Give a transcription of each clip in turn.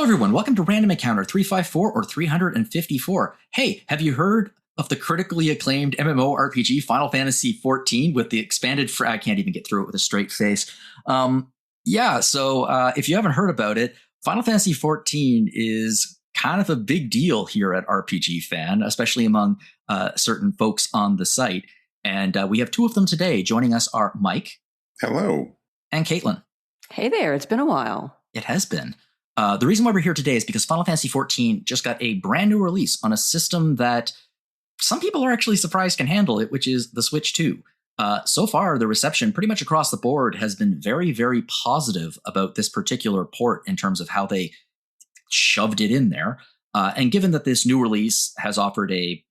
Hello, everyone. Welcome to Random Encounter 354 or 354. Hey, have you heard of the critically acclaimed MMORPG Final Fantasy XIV with the expanded... I can't even get through it with a straight face. So if you haven't heard about it, Final Fantasy XIV is kind of a big deal here at RPGFan, especially among certain folks on the site. And we have two of them today. Joining us are Mike. Hello. And Caitlin. Hey there. It's been a while. It has been. The reason why we're here today is because Final Fantasy XIV just got a brand new release on a system that some people are actually surprised can handle it, which is the Switch 2. So far, the reception pretty much across the board has been very, very positive about this particular port in terms of how they shoved it in there. And given that this new release has offered a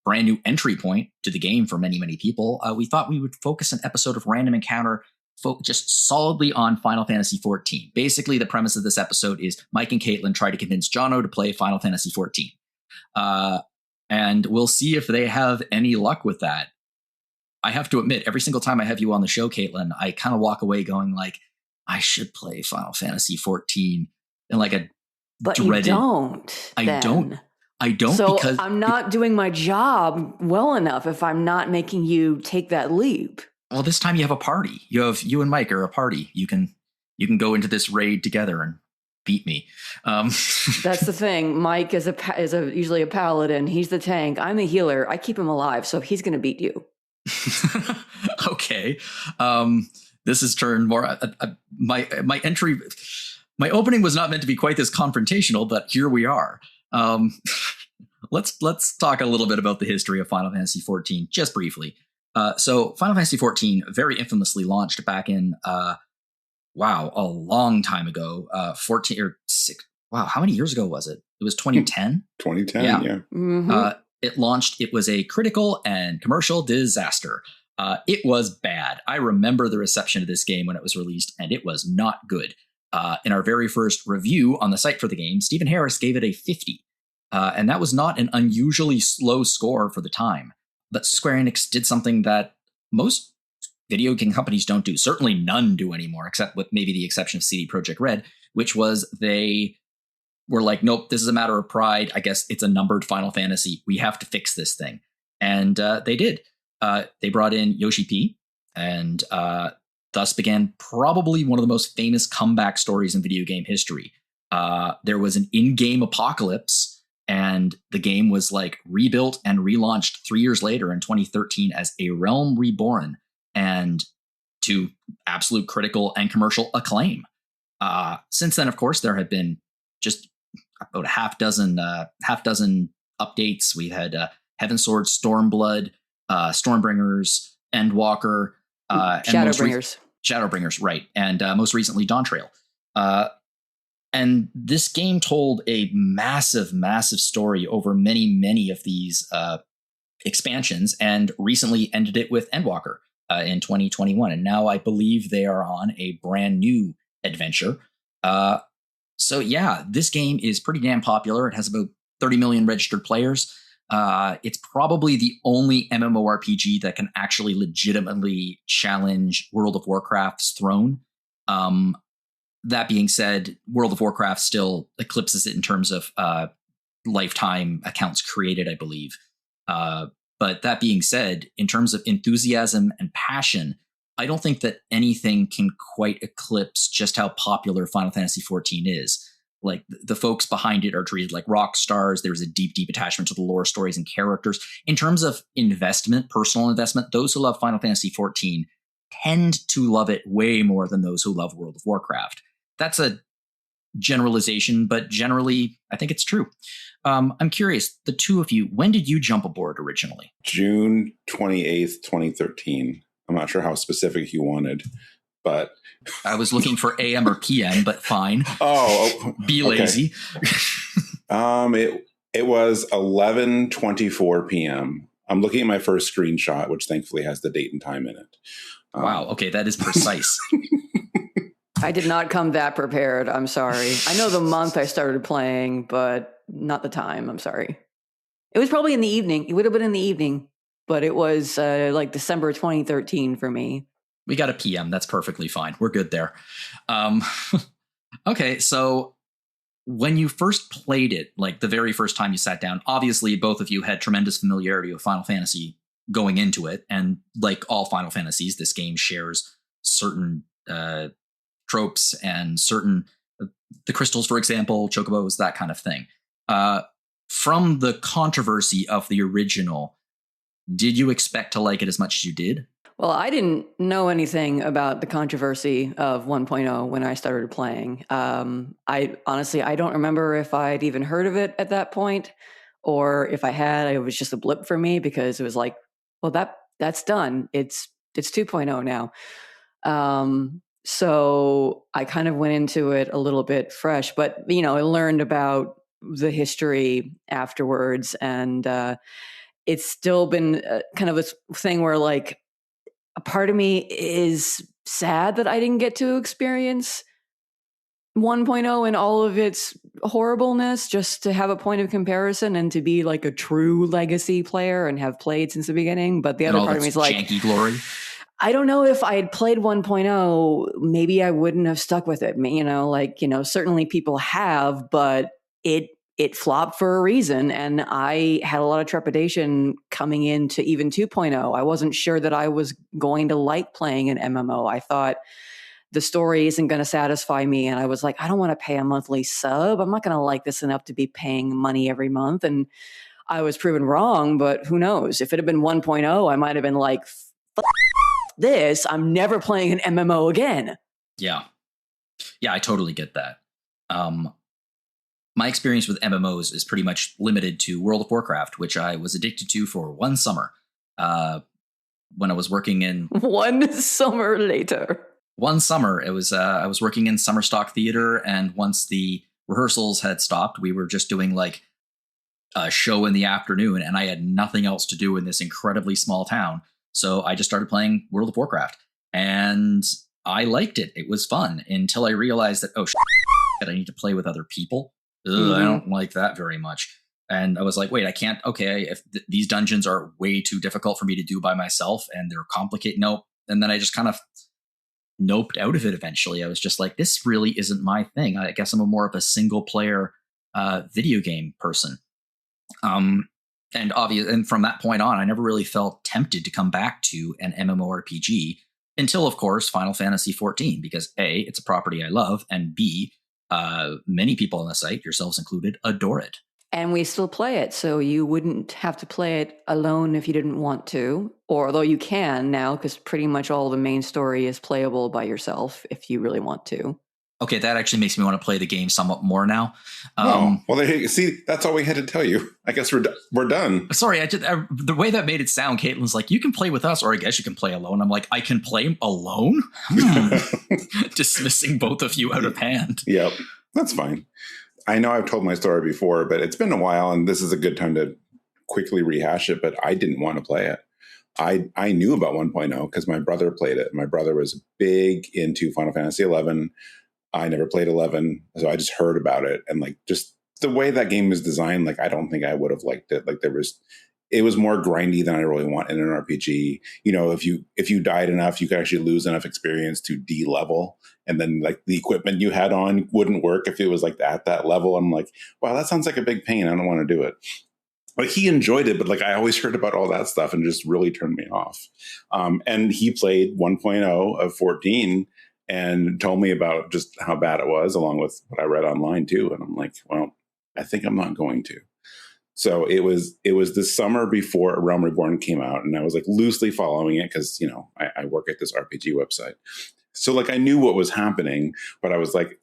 brand new entry point to the game for many, many people, we thought we would focus an episode of Random Encounter just solidly on Final Fantasy XIV. Basically, the premise of this episode is Mike and Caitlin try to convince Jono to play Final Fantasy XIV. And we'll see if they have any luck with that. I have to admit, every single time I have you on the show, Caitlin, I kind of walk away going like, I should play Final Fantasy XIV in like a but dreaded... you don't. I don't so because... I'm not doing my job well enough if I'm not making you take that leap. Well, this time you have a party. You and Mike are a party. You can go into this raid together and beat me. That's the thing. Mike is usually a paladin. He's the tank. I'm the healer. I keep him alive, so he's going to beat you. Okay. This has turned more. My opening was not meant to be quite this confrontational, but here we are. Let's talk a little bit about the history of Final Fantasy XIV, just briefly. So Final Fantasy XIV very infamously launched back in, a long time ago, 14 or 6. Wow. How many years ago was it? It was 2010. 2010. Yeah. Mm-hmm. It launched. It was a critical and commercial disaster. It was bad. I remember the reception of this game when it was released, and it was not good. In our very first review on the site for the game, Stephen Harris gave it a 50. And that was not an unusually low score for the time. But Square Enix did something that most video game companies don't do. Certainly none do anymore, except with maybe the exception of CD Projekt Red, which was they were like, nope, this is a matter of pride. I guess it's a numbered Final Fantasy. We have to fix this thing. And they did. They brought in Yoshi P, and thus began probably one of the most famous comeback stories in video game history. There was an in-game apocalypse, and the game was like rebuilt and relaunched 3 years later in 2013 as A Realm Reborn, and to absolute critical and commercial acclaim. Since then, of course, there have been just about a half dozen updates. We had Heavensward, Stormblood, Stormbringers, Endwalker, Shadowbringers. Shadowbringers, right. And most recently, Dawntrail. And this game told a massive, massive story over many, many of these expansions, and recently ended it with Endwalker in 2021. And now I believe they are on a brand new adventure. So yeah, this game is pretty damn popular. It has about 30 million registered players. It's probably the only MMORPG that can actually legitimately challenge World of Warcraft's throne. That being said, World of Warcraft still eclipses it in terms of lifetime accounts created, I believe. But that being said, in terms of enthusiasm and passion, I don't think that anything can quite eclipse just how popular Final Fantasy XIV is. Like, the folks behind it are treated like rock stars. There's a deep, deep attachment to the lore, stories, and characters. In terms of investment, personal investment, those who love Final Fantasy XIV tend to love it way more than those who love World of Warcraft. That's a generalization, but generally, I think it's true. I'm curious, the two of you, when did you jump aboard originally? June 28th, 2013. I'm not sure how specific you wanted, but... I was looking for AM or PM, but fine. Be lazy. It was 11:24 p.m. I'm looking at my first screenshot, which thankfully has the date and time in it. Wow. Okay, that is precise. I did not come that prepared. I'm sorry. I know the month I started playing, but not the time. I'm sorry. It was probably in the evening. It would have been in the evening, but it was like December 2013 for me. We got a PM. That's perfectly fine. We're good there. Okay, so when you first played it, like the very first time you sat down, obviously both of you had tremendous familiarity with Final Fantasy going into it. And like all Final Fantasies, this game shares certain tropes and certain, the crystals, for example, chocobos, that kind of thing. From the controversy of the original, did you expect to like it as much as you did? Well, I didn't know anything about the controversy of 1.0 when I started playing. I honestly, I don't remember if I'd even heard of it at that point, or if I had, it was just a blip for me because it was like, well, that's done. It's 2.0 now. So I kind of went into it a little bit fresh, but I learned about the history afterwards, and it's still been kind of a thing where like a part of me is sad that I didn't get to experience 1.0 and all of its horribleness, just to have a point of comparison and to be like a true legacy player and have played since the beginning. But the other part of me is like, janky glory. I don't know if I had played 1.0, maybe I wouldn't have stuck with it. Certainly people have, but it flopped for a reason. And I had a lot of trepidation coming into even 2.0. I wasn't sure that I was going to like playing an MMO. I thought the story isn't going to satisfy me. And I was like, I don't want to pay a monthly sub. I'm not going to like this enough to be paying money every month. And I was proven wrong, but who knows? If it had been 1.0, I might have been like, this, I'm never playing an MMO again. Yeah, I totally get that. My experience with MMOs is pretty much limited to World of Warcraft, which I was addicted to for one summer when I was working in... One summer later. One summer, it was I was working in summer stock theater, and once the rehearsals had stopped, we were just doing like a show in the afternoon, and I had nothing else to do in this incredibly small town. So I just started playing World of Warcraft, and I liked it. It was fun until I realized that, I need to play with other people. I don't like that very much. And I was like, wait, I can't. Okay, if these dungeons are way too difficult for me to do by myself and they're complicated. Nope. And then I just kind of noped out of it eventually. I was just like, this really isn't my thing. I guess I'm more of a single player video game person. And from that point on, I never really felt tempted to come back to an MMORPG until, of course, Final Fantasy XIV, because A, it's a property I love, and B, many people on the site, yourselves included, adore it. And we still play it, so you wouldn't have to play it alone if you didn't want to, or although you can now, because pretty much all the main story is playable by yourself if you really want to. Okay, that actually makes me want to play the game somewhat more now. Well, see, that's all we had to tell you. I guess we're done. Sorry, the way that made it sound, Caitlin's like, you can play with us, or I guess you can play alone. I'm like, I can play alone? Dismissing both of you out of hand. Yep, that's fine. I know I've told my story before, but it's been a while, and this is a good time to quickly rehash it, but I didn't want to play it. I knew about 1.0 because my brother played it. My brother was big into Final Fantasy XI. I never played 11, so I just heard about it. And like, just the way that game was designed, like, I don't think I would have liked it. Like, it was more grindy than I really want in an RPG. If you died enough, you could actually lose enough experience to D-level. And then like the equipment you had on wouldn't work if it was like at that level. I'm like, wow, that sounds like a big pain. I don't want to do it. Like, he enjoyed it, but like, I always heard about all that stuff and it just really turned me off. And he played 1.0 of 14 and told me about just how bad it was, along with what I read online too. And I'm like, well, I think I'm not going to. So it was the summer before A Realm Reborn came out, and I was like loosely following it because, I work at this RPG website. So like, I knew what was happening, but I was like,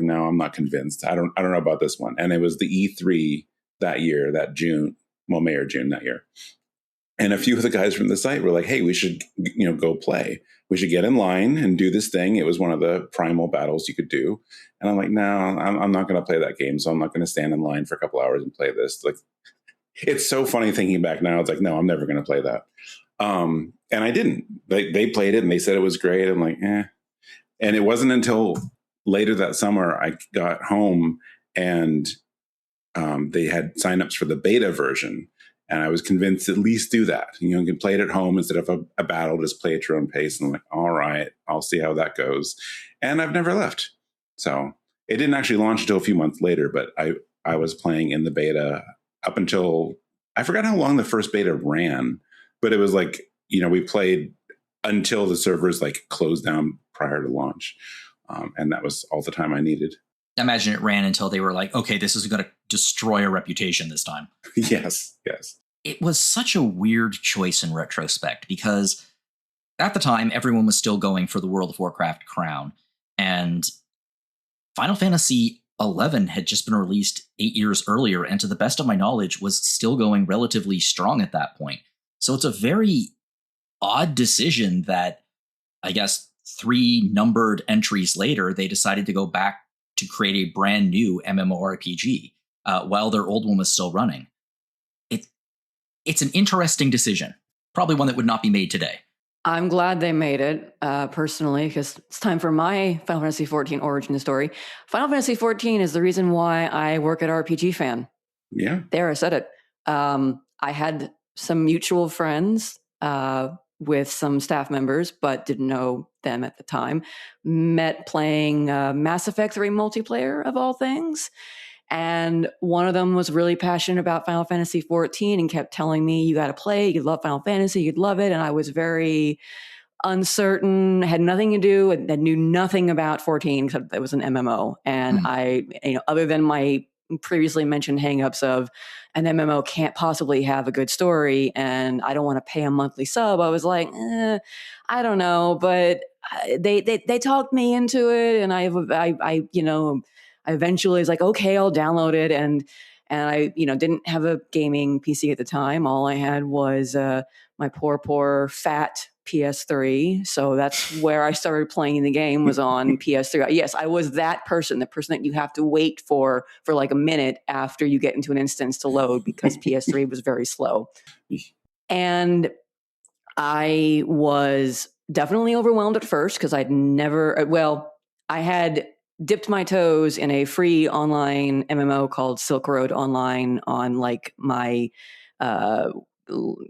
no, I'm not convinced. I don't know about this one. And it was the E3 that year, that June, May or June that year. And a few of the guys from the site were like, hey, we should, go play. We should get in line and do this thing. It was one of the primal battles you could do. And I'm like, no, I'm not going to play that game. So I'm not going to stand in line for a couple hours and play this. Like, it's so funny thinking back now. It's like, no, I'm never going to play that. And I didn't. They played it and they said it was great. I'm like, eh. And it wasn't until later that summer I got home and they had signups for the beta version. And I was convinced to at least do that. You can play it at home instead of a battle, just play at your own pace. And I'm like, all right, I'll see how that goes. And I've never left. So It didn't actually launch until a few months later, but I was playing in the beta up until, I forgot how long the first beta ran, but it was like, we played until the servers like closed down prior to launch. And that was all the time I needed. I imagine it ran until they were like, okay, this is going to destroy our reputation this time. Yes. It was such a weird choice in retrospect because at the time, everyone was still going for the World of Warcraft crown. And Final Fantasy XI had just been released 8 years earlier, and to the best of my knowledge, was still going relatively strong at that point. So it's a very odd decision that, I guess, 3 numbered entries later, they decided to go back to create a brand new MMORPG while their old one was still running. It's an interesting decision, probably one that would not be made today. I'm glad they made it, personally, because it's time for my Final Fantasy XIV origin story. Final Fantasy XIV is the reason why I work at RPGFan. Yeah. There, I said it. I had some mutual friends with some staff members, but didn't know them at the time. Met playing Mass Effect 3 multiplayer, of all things. And one of them was really passionate about Final Fantasy XIV and kept telling me, you got to play, you love Final Fantasy, you'd love it. And I was very uncertain, had nothing to do, and knew nothing about 14 except it was an MMO. And I, other than my previously mentioned hangups of an MMO can't possibly have a good story and I don't want to pay a monthly sub, I was like, I don't know. But they talked me into it, and I eventually was like, okay, I'll download it. And I, didn't have a gaming PC at the time. All I had was my poor fat PS3. So that's where I started playing the game, was on PS3. Yes, I was that person, the person that you have to wait for like a minute after you get into an instance to load, because PS3 was very slow. And I was definitely overwhelmed at first because I had dipped my toes in a free online MMO called Silk Road Online on like my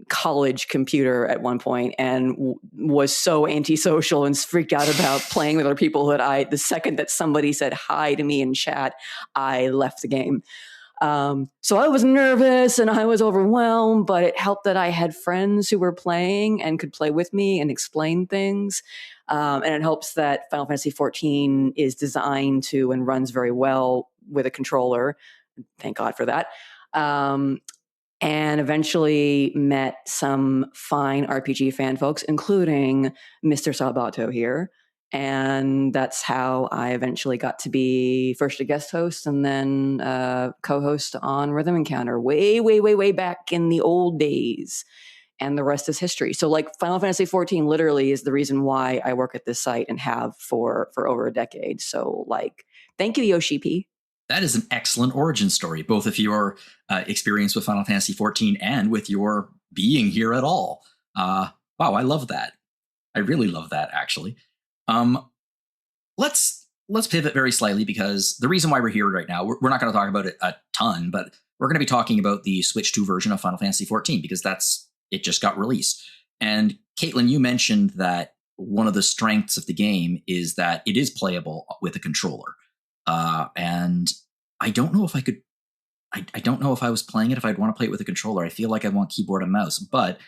college computer at one point, and was so antisocial and freaked out about playing with other people that the second that somebody said hi to me in chat, I left the game. So I was nervous and I was overwhelmed, but it helped that I had friends who were playing and could play with me and explain things. And it helps that Final Fantasy XIV is designed to and runs very well with a controller. Thank God for that. And eventually met some fine RPG fan folks, including Mr. Salbato here. And that's how I eventually got to be first a guest host and then co-host on Rhythm Encounter way back in the old days. And the rest is history. So like Final Fantasy XIV literally is the reason why I work at this site and have for over a decade. So like, thank you, Yoshi P. That is an excellent origin story, both of your experience with Final Fantasy XIV and with your being here at all. Wow, I love that. I really love that, actually. Let's pivot very slightly, because the reason why we're here right now, we're not going to talk about it a ton, but we're going to be talking about the Switch 2 version of Final Fantasy XIV, because it just got released. And Caitlin, you mentioned that one of the strengths of the game is that it is playable with a controller. And I don't know if I could, I don't know if I was playing it, if I'd want to play it with a controller. I feel like I want keyboard and mouse, but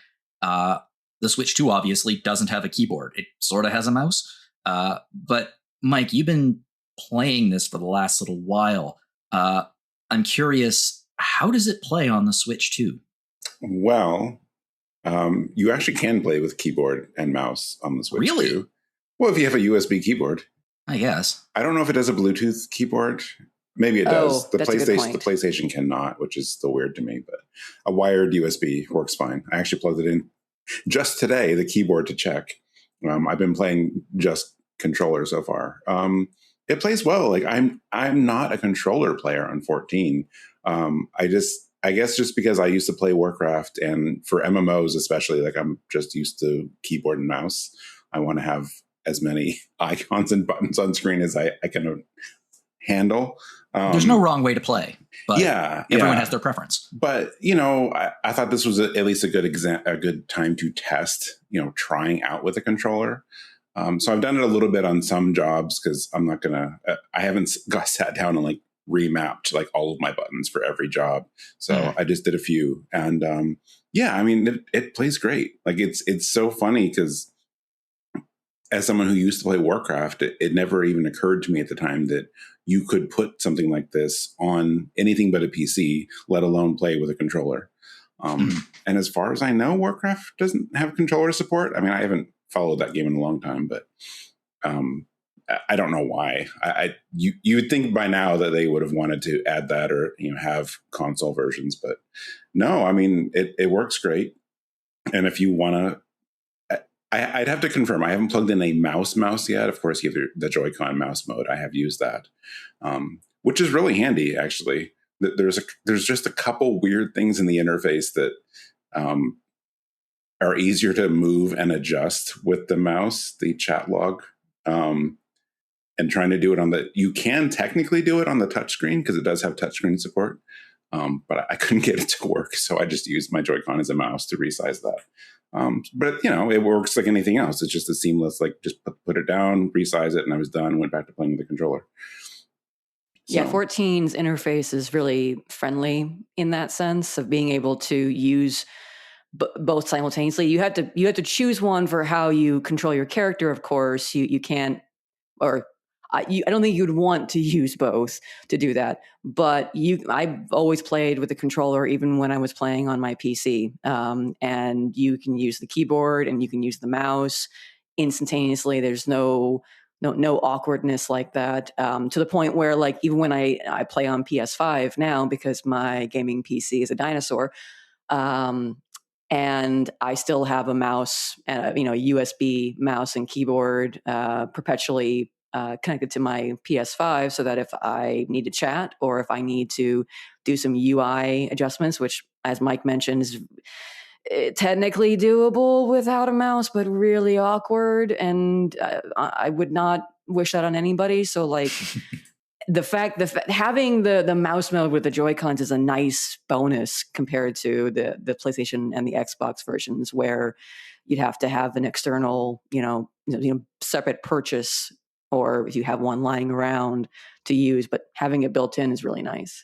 the Switch 2 obviously doesn't have a keyboard. It sort of has a mouse. But Mike, you've been playing this for the last little while. I'm curious, how does it play on the Switch 2? Well, you actually can play with keyboard and mouse on the Switch 2. Really? Well, if you have a USB keyboard. I guess. I don't know if it has a Bluetooth keyboard. Maybe it does. The PlayStation cannot, which is still weird to me, but a wired USB works fine. I actually plugged it in just today, the keyboard, to check. I've been playing just controller so far. It plays well. Like I'm not a controller player on 14. I guess just because I used to play Warcraft, and for MMOs especially, like I'm just used to keyboard and mouse. I want to have as many icons and buttons on screen as I can handle. There's no wrong way to play, but everyone has their preference. But I thought this was at least a good time to test, trying out with a controller. So I've done it a little bit on some jobs because I'm not gonna. I haven't sat down and like remapped like all of my buttons for every job. So I just did a few, and yeah, I mean it plays great. Like it's so funny because as someone who used to play Warcraft, it never even occurred to me at the time that you could put something like this on anything but a PC, let alone play with a controller. And as far as I know, Warcraft doesn't have controller support. I mean, I haven't followed that game in a long time, but I don't know why. You would think by now that they would have wanted to add that or have console versions, but no. I mean, it works great. And if you want to, I'd have to confirm. I haven't plugged in a mouse yet. Of course, you have the Joy-Con mouse mode. I have used that, which is really handy, actually. There's just a couple weird things in the interface that are easier to move and adjust with the mouse, the chat log, and trying to do it you can technically do it on the touchscreen because it does have touchscreen support, but I couldn't get it to work. So I just used my Joy-Con as a mouse to resize that. But it works like anything else. It's just a seamless, like just put it down, resize it, and I was done. Went back to playing with the controller. So. Yeah, 14's interface is really friendly in that sense of being able to use both simultaneously. You have to choose one for how you control your character. Of course, you can't, or I don't think you'd want to use both to do that. But I've always played with the controller, even when I was playing on my PC. And you can use the keyboard and you can use the mouse instantaneously. There's no awkwardness like that, to the point where, like, even when I play on PS5 now, because my gaming PC is a dinosaur, and I still have a mouse, a USB mouse and keyboard perpetually connected to my PS5, so that if I need to chat or if I need to do some UI adjustments, which, as Mike mentioned, is technically doable without a mouse, but really awkward, and I would not wish that on anybody. So, like, having the mouse mode with the Joy-Cons is a nice bonus compared to the PlayStation and the Xbox versions, where you'd have to have an external, separate purchase, or if you have one lying around to use. But having it built in is really nice.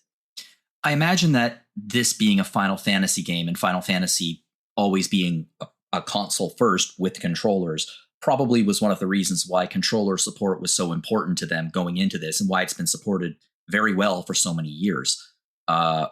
I imagine that this being a Final Fantasy game and Final Fantasy always being a console first with controllers probably was one of the reasons why controller support was so important to them going into this, and why it's been supported very well for so many years. I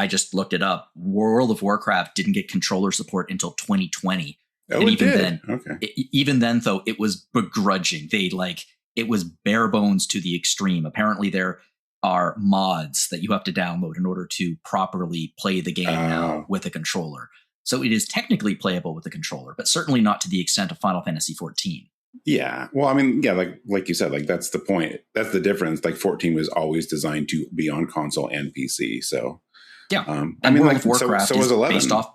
just looked it up. World of Warcraft didn't get controller support until 2020. Oh, and it even did? then, okay. Even then, though, it was begrudging. It was bare bones to the extreme. Apparently, there are mods that you have to download in order to properly play the game now with a controller. So it is technically playable with the controller, but certainly not to the extent of Final Fantasy XIV. Yeah. Well, I mean, yeah, like you said, like that's the point. That's the difference. Like 14 was always designed to be on console and PC. So yeah. I mean, World of Warcraft so was 11. Based off.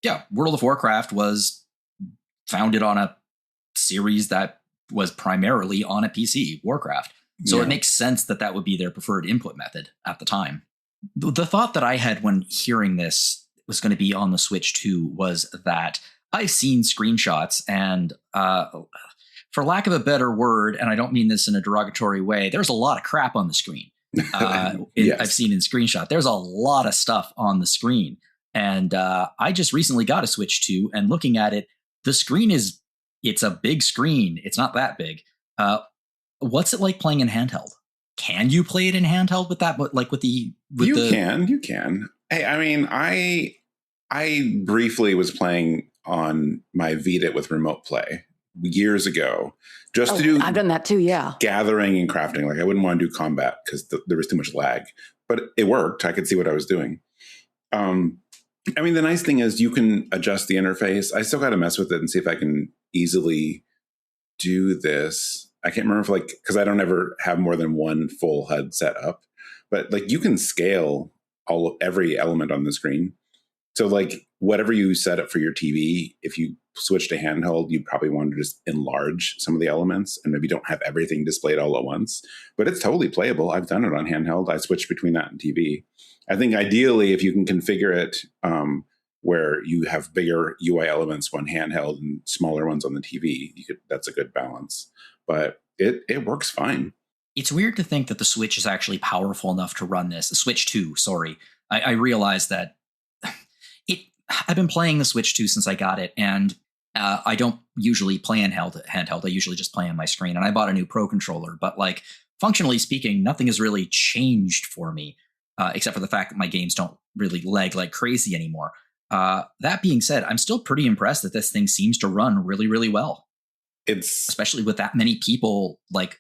Yeah. World of Warcraft was founded on a series that was primarily on a PC, Warcraft. So it makes sense that would be their preferred input method at the time. The thought that I had when hearing this was going to be on the Switch 2 was that I've seen screenshots, and for lack of a better word, and I don't mean this in a derogatory way, there's a lot of crap on the screen. Yes. I've seen in screenshot. There's a lot of stuff on the screen. And I just recently got a Switch 2, and looking at it, the screen it's a big screen. It's not that big. What's it like playing in handheld? Can you play it in handheld with that? Like you can. Hey, I mean, I briefly was playing on my Vita with remote play years ago, just to do. I've done that too. Yeah, gathering and crafting. Like I wouldn't want to do combat because there was too much lag, but it worked. I could see what I was doing. I mean, the nice thing is you can adjust the interface. I still got to mess with it and see if I can easily do this. I can't remember because I don't ever have more than one full HUD set up, but like you can scale every element on the screen. So like whatever you set up for your TV, if you switch to handheld, you probably want to just enlarge some of the elements and maybe don't have everything displayed all at once, but it's totally playable. I've done it on handheld. I switched between that and TV. I think ideally, if you can configure it where you have bigger UI elements when handheld and smaller ones on the TV. That's a good balance, but it works fine. It's weird to think that the Switch is actually powerful enough to run this. The Switch 2, sorry. I realized that I've been playing the Switch 2 since I got it, and I don't usually play handheld. I usually just play on my screen, and I bought a new Pro controller. But like, functionally speaking, nothing has really changed for me, except for the fact that my games don't really lag like crazy anymore. That being said, I'm still pretty impressed that this thing seems to run really, really well. It's especially with that many people. Like,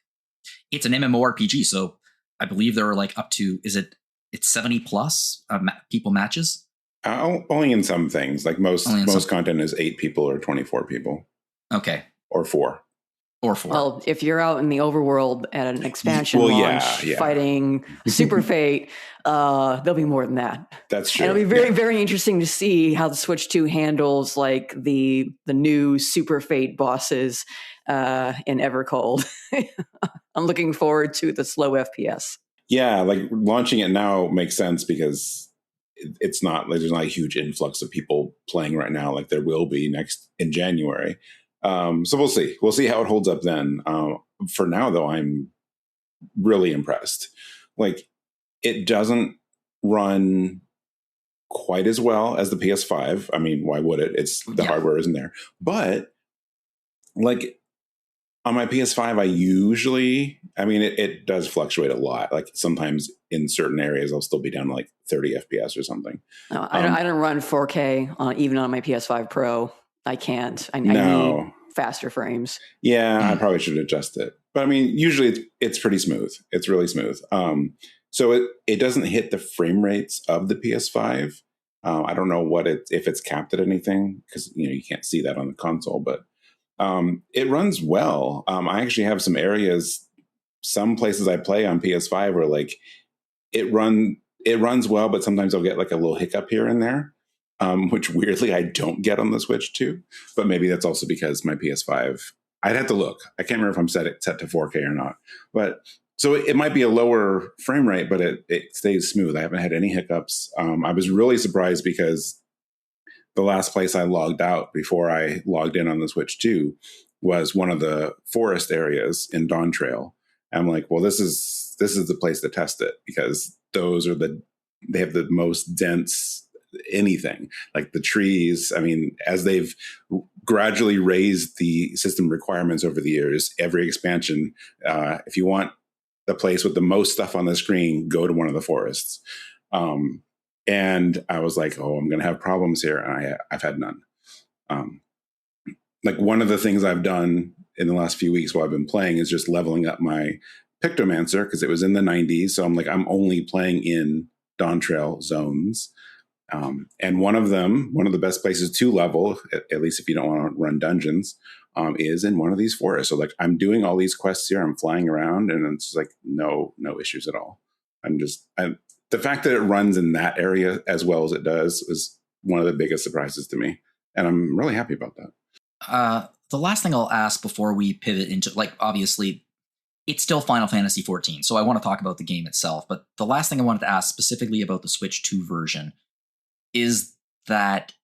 it's an MMORPG, so I believe there are like up to it's 70 plus people matches. Only in some things. Like most content is 8 people or 24 people. Okay. Or 4. Well, if you're out in the overworld at an expansion launch fighting Super Fate, there'll be more than that. That's true. And it'll be very, very interesting to see how the Switch 2 handles like the new Super Fate bosses in Evercold. I'm looking forward to the slow FPS. Yeah, like launching it now makes sense because it's not like there's not a huge influx of people playing right now like there will be in January. So we'll see. We'll see how it holds up then. For now, though, I'm really impressed. Like, it doesn't run quite as well as the PS5. I mean, why would it? The hardware isn't there. But like on my PS5, it does fluctuate a lot. Like sometimes in certain areas, I'll still be down to like 30 FPS or something. No, I don't run 4K even on my PS5 Pro. I can't. I need faster frames. Yeah, I probably should adjust it. But I mean, usually it's pretty smooth. It's really smooth. So it doesn't hit the frame rates of the PS5. I don't know if it's capped at anything because you can't see that on the console. But it runs well. I actually have some places I play on PS5 where like it runs well, but sometimes I'll get like a little hiccup here and there. Which weirdly I don't get on the Switch too, but maybe that's also because my PS5. I'd have to look. I can't remember if I'm set to 4K or not. But so it might be a lower frame rate, but it stays smooth. I haven't had any hiccups. I was really surprised because the last place I logged out before I logged in on the Switch 2 was one of the forest areas in Dawn Trail. And I'm like, well, this is the place to test it because they have the most dense anything, like the trees. I mean, as they've gradually raised the system requirements over the years, every expansion, if you want the place with the most stuff on the screen, go to one of the forests. And I was like, oh, I'm going to have problems here. And I've had none. Like one of the things I've done in the last few weeks while I've been playing is just leveling up my Pictomancer because it was in the 90s. So I'm only playing in Dawn Trail zones. And one of the best places to level, at least if you don't want to run dungeons, is in one of these forests. So like I'm doing all these quests here, I'm flying around, and it's like no issues at all. The fact that it runs in that area as well as it does is one of the biggest surprises to me, and I'm really happy about that. The last thing I'll ask before we pivot into, like, obviously it's still Final Fantasy XIV, so I want to talk about the game itself. But the last thing I wanted to ask specifically about the Switch 2 version is that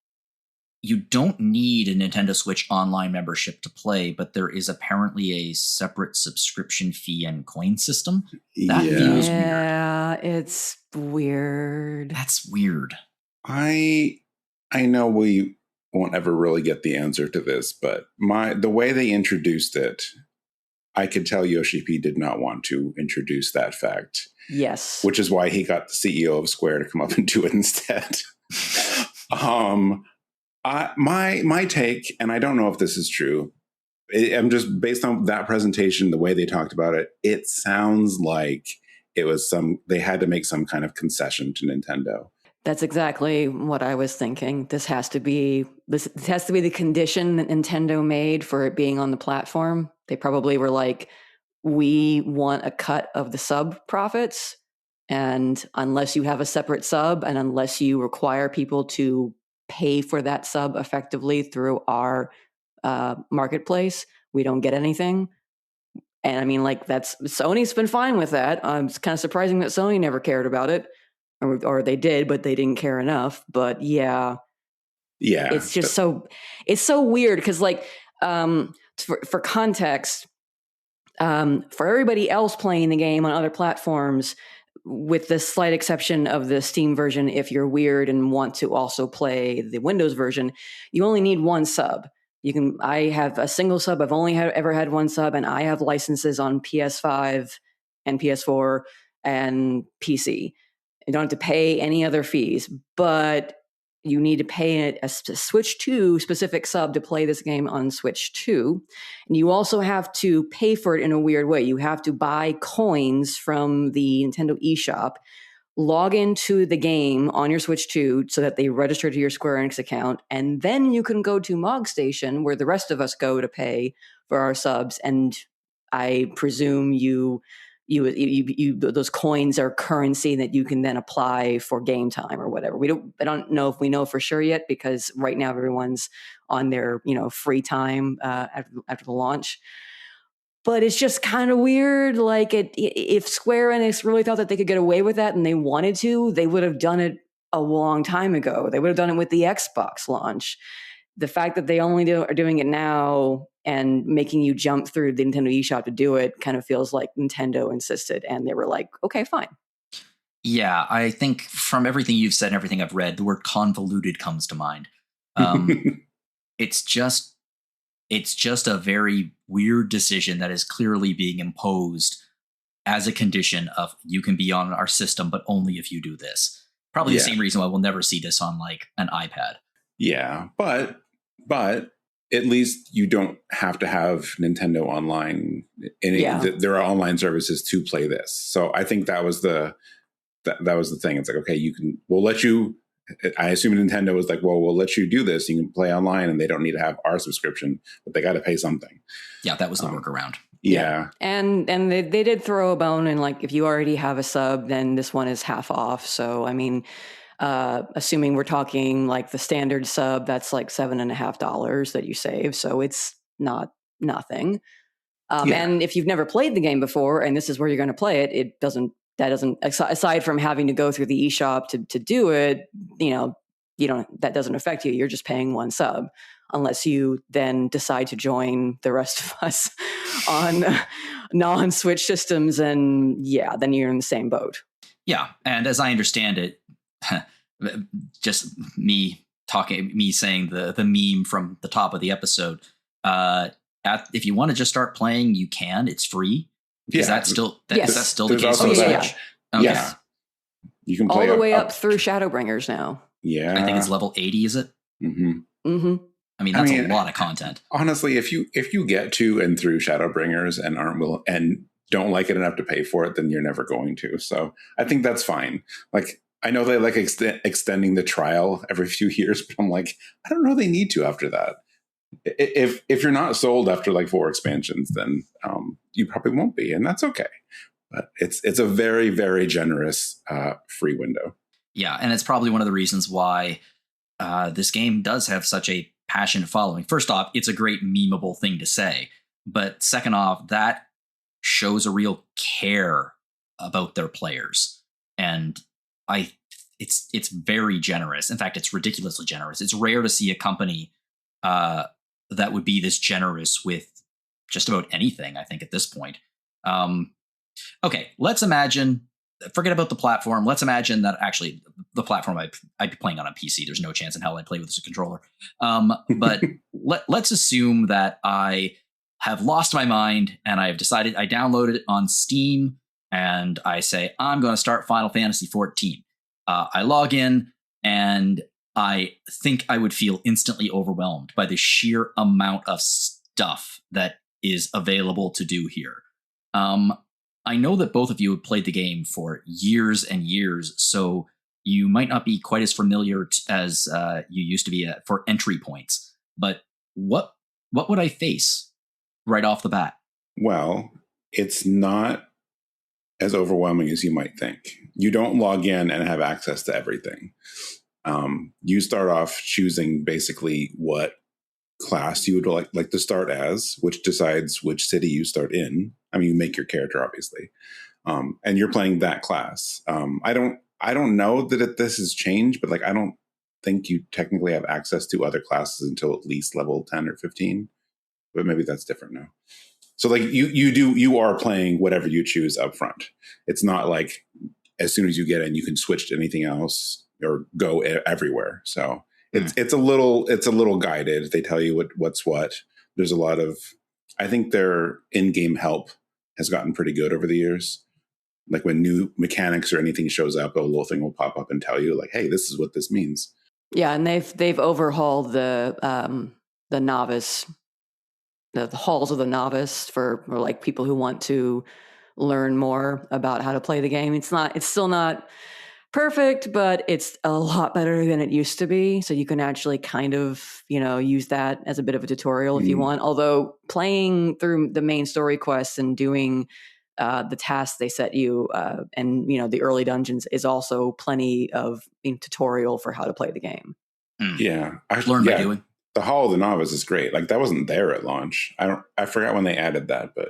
you don't need a Nintendo Switch Online membership to play, but there is apparently a separate subscription fee and coin system. That feels weird. Yeah, it's weird. That's weird. I know we won't ever really get the answer to this, but the way they introduced it, I could tell Yoshi P did not want to introduce that fact. Yes. Which is why he got the CEO of Square to come up and do it instead. My take, and I don't know if this is true, I'm just based on that presentation, the way they talked about it, it sounds like it was they had to make some kind of concession to Nintendo. That's exactly what I was thinking. This has to be the condition that Nintendo made for it being on the platform. They probably were like, we want a cut of the sub profits. And unless you have a separate sub and unless you require people to pay for that sub effectively through our marketplace, we don't get anything. And I mean, like, Sony's been fine with that. It's kind of surprising that Sony never cared about it. Or they did, but they didn't care enough. But yeah, Yeah. It's just it's so weird because like for context, for everybody else playing the game on other platforms, with the slight exception of the Steam version, if you're weird and want to also play the Windows version, you only need one sub. I have a single sub. I've only ever had one sub, and I have licenses on PS5 and PS4 and PC. You don't have to pay any other fees, but you need to pay a Switch 2 specific sub to play this game on Switch 2. And you also have to pay for it in a weird way. You have to buy coins from the Nintendo eShop, log into the game on your Switch 2 so that they register to your Square Enix account, and then you can go to Mog Station, where the rest of us go to pay for our subs. And I presume those coins are currency that you can then apply for game time or whatever. I don't know if we know for sure yet, because right now everyone's on their free time after the launch. But it's just kind of weird. Like if Square Enix really thought that they could get away with that and they wanted to, they would have done it a long time ago. They would have done it with the Xbox launch. The fact that they only are doing it now and making you jump through the Nintendo eShop to do it kind of feels like Nintendo insisted, and they were like, okay, fine. Yeah, I think from everything you've said and everything I've read, the word convoluted comes to mind. It's just a very weird decision that is clearly being imposed as a condition of you can be on our system, but only if you do this. Probably the same reason why we'll never see this on like an iPad. Yeah, but at least you don't have to have Nintendo Online. There are online services to play this. So I think that was the thing. It's like, okay, we'll let you. I assume Nintendo was like, well, we'll let you do this. You can play online, and they don't need to have our subscription, but they got to pay something. Yeah, that was the workaround. Yeah. And they did throw a bone, and like if you already have a sub, then this one is half off. So I mean, assuming we're talking like the standard sub, that's like $7.50 that you save. So it's not nothing. And if you've never played the game before, and this is where you're going to play it, that doesn't, aside from having to go through the eShop to do it, that doesn't affect you. You're just paying one sub, unless you then decide to join the rest of us on non-Switch systems. And then you're in the same boat. Yeah. And as I understand it, just me saying the meme from the top of the episode, if you want to just start playing, you can. It's free. Is that still the case? Yeah. You can play all the way up through Shadowbringers now. Yeah. I think it's level 80, is it? Mm-hmm. Mm-hmm. I mean, that's a lot of content. Honestly, if you get to and through Shadowbringers and don't like it enough to pay for it, then you're never going to. So I think that's fine. Like, I know they like extending the trial every few years, but I'm like, I don't know they need to after that. If you're not sold after like 4 expansions, then you probably won't be, and that's okay. But it's a very, very generous free window. Yeah, and it's probably one of the reasons why this game does have such a passionate following. First off, it's a great memeable thing to say, but second off, that shows a real care about their players, and it's very generous. In fact, it's ridiculously generous. It's rare to see a company that would be this generous with just about anything, I think, at this point. Okay, let's imagine, forget about the platform. Let's imagine that actually the platform I'd be playing on a PC. There's no chance in hell I'd play with this as a controller. But let's assume that I have lost my mind and I've decided, I downloaded it on Steam and I say, I'm going to start Final Fantasy XIV. I log in and I think I would feel instantly overwhelmed by the sheer amount of stuff that is available to do here. I know that both of you have played the game for years and years, so you might not be quite as familiar as you used to be for entry points. But what would I face right off the bat? Well, it's not as overwhelming as you might think. You don't log in and have access to everything. You start off choosing basically what class you would like to start as, which decides which city you start in. I mean, you make your character, obviously, and you're playing that class. I don't know that this has changed, but like I don't think you technically have access to other classes until at least level 10 or 15, but maybe that's different now. So like you are playing whatever you choose up front. It's not like as soon as you get in, you can switch to anything else or go everywhere. So it's a little guided. They tell you what's what. There's a lot of, I think their in-game help has gotten pretty good over the years. Like when new mechanics or anything shows up, a little thing will pop up and tell you like, hey, this is what this means. Yeah, and they've overhauled the novice, the halls of the novice for like people who want to learn more about how to play the game. It's still not perfect, but it's a lot better than it used to be. So you can actually kind of, use that as a bit of a tutorial if you want. Although playing through the main story quests and doing the tasks they set you and, the early dungeons is also plenty of tutorial for how to play the game. Yeah. I learned by doing. The Hall of the Novice is great. Like that wasn't there at launch. I forgot when they added that, but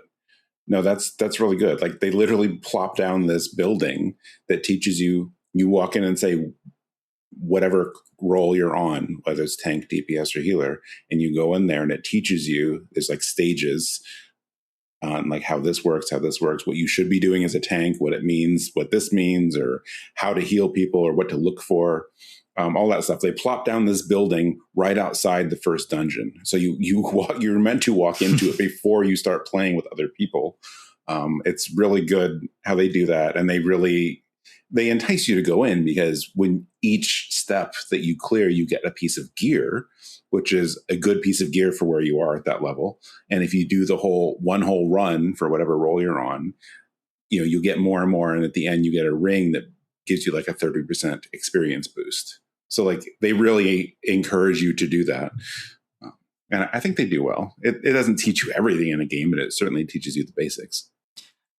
no, that's really good. Like they literally plop down this building that teaches you walk in and say whatever role you're on, whether it's tank, DPS, or healer, and you go in there and it teaches you, there's like stages on like how this works, what you should be doing as a tank, what it means, what this means, or how to heal people or what to look for. All that stuff. They plop down this building right outside the first dungeon. So you're meant to walk into it before you start playing with other people. It's really good how they do that. And they entice you to go in because when each step that you clear, you get a piece of gear, which is a good piece of gear for where you are at that level. And if you do the one whole run for whatever role you're on, you get more and more. And at the end, you get a ring that gives you like a 30% experience boost. So like they really encourage you to do that. And I think they do well. It doesn't teach you everything in a game, but it certainly teaches you the basics.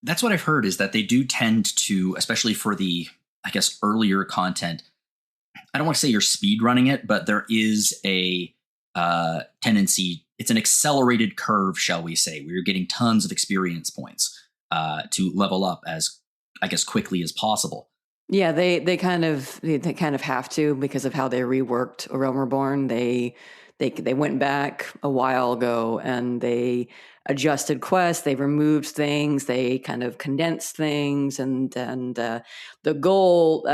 That's what I've heard is that they do tend to, especially for the, I guess, earlier content. I don't want to say you're speed running it, but there is a tendency. It's an accelerated curve, shall we say, where you're getting tons of experience points to level up as, I guess, quickly as possible. Yeah, they kind of have to because of how they reworked A Realm Reborn. They went back a while ago and they adjusted quests. They removed things. They kind of condensed things, and the goal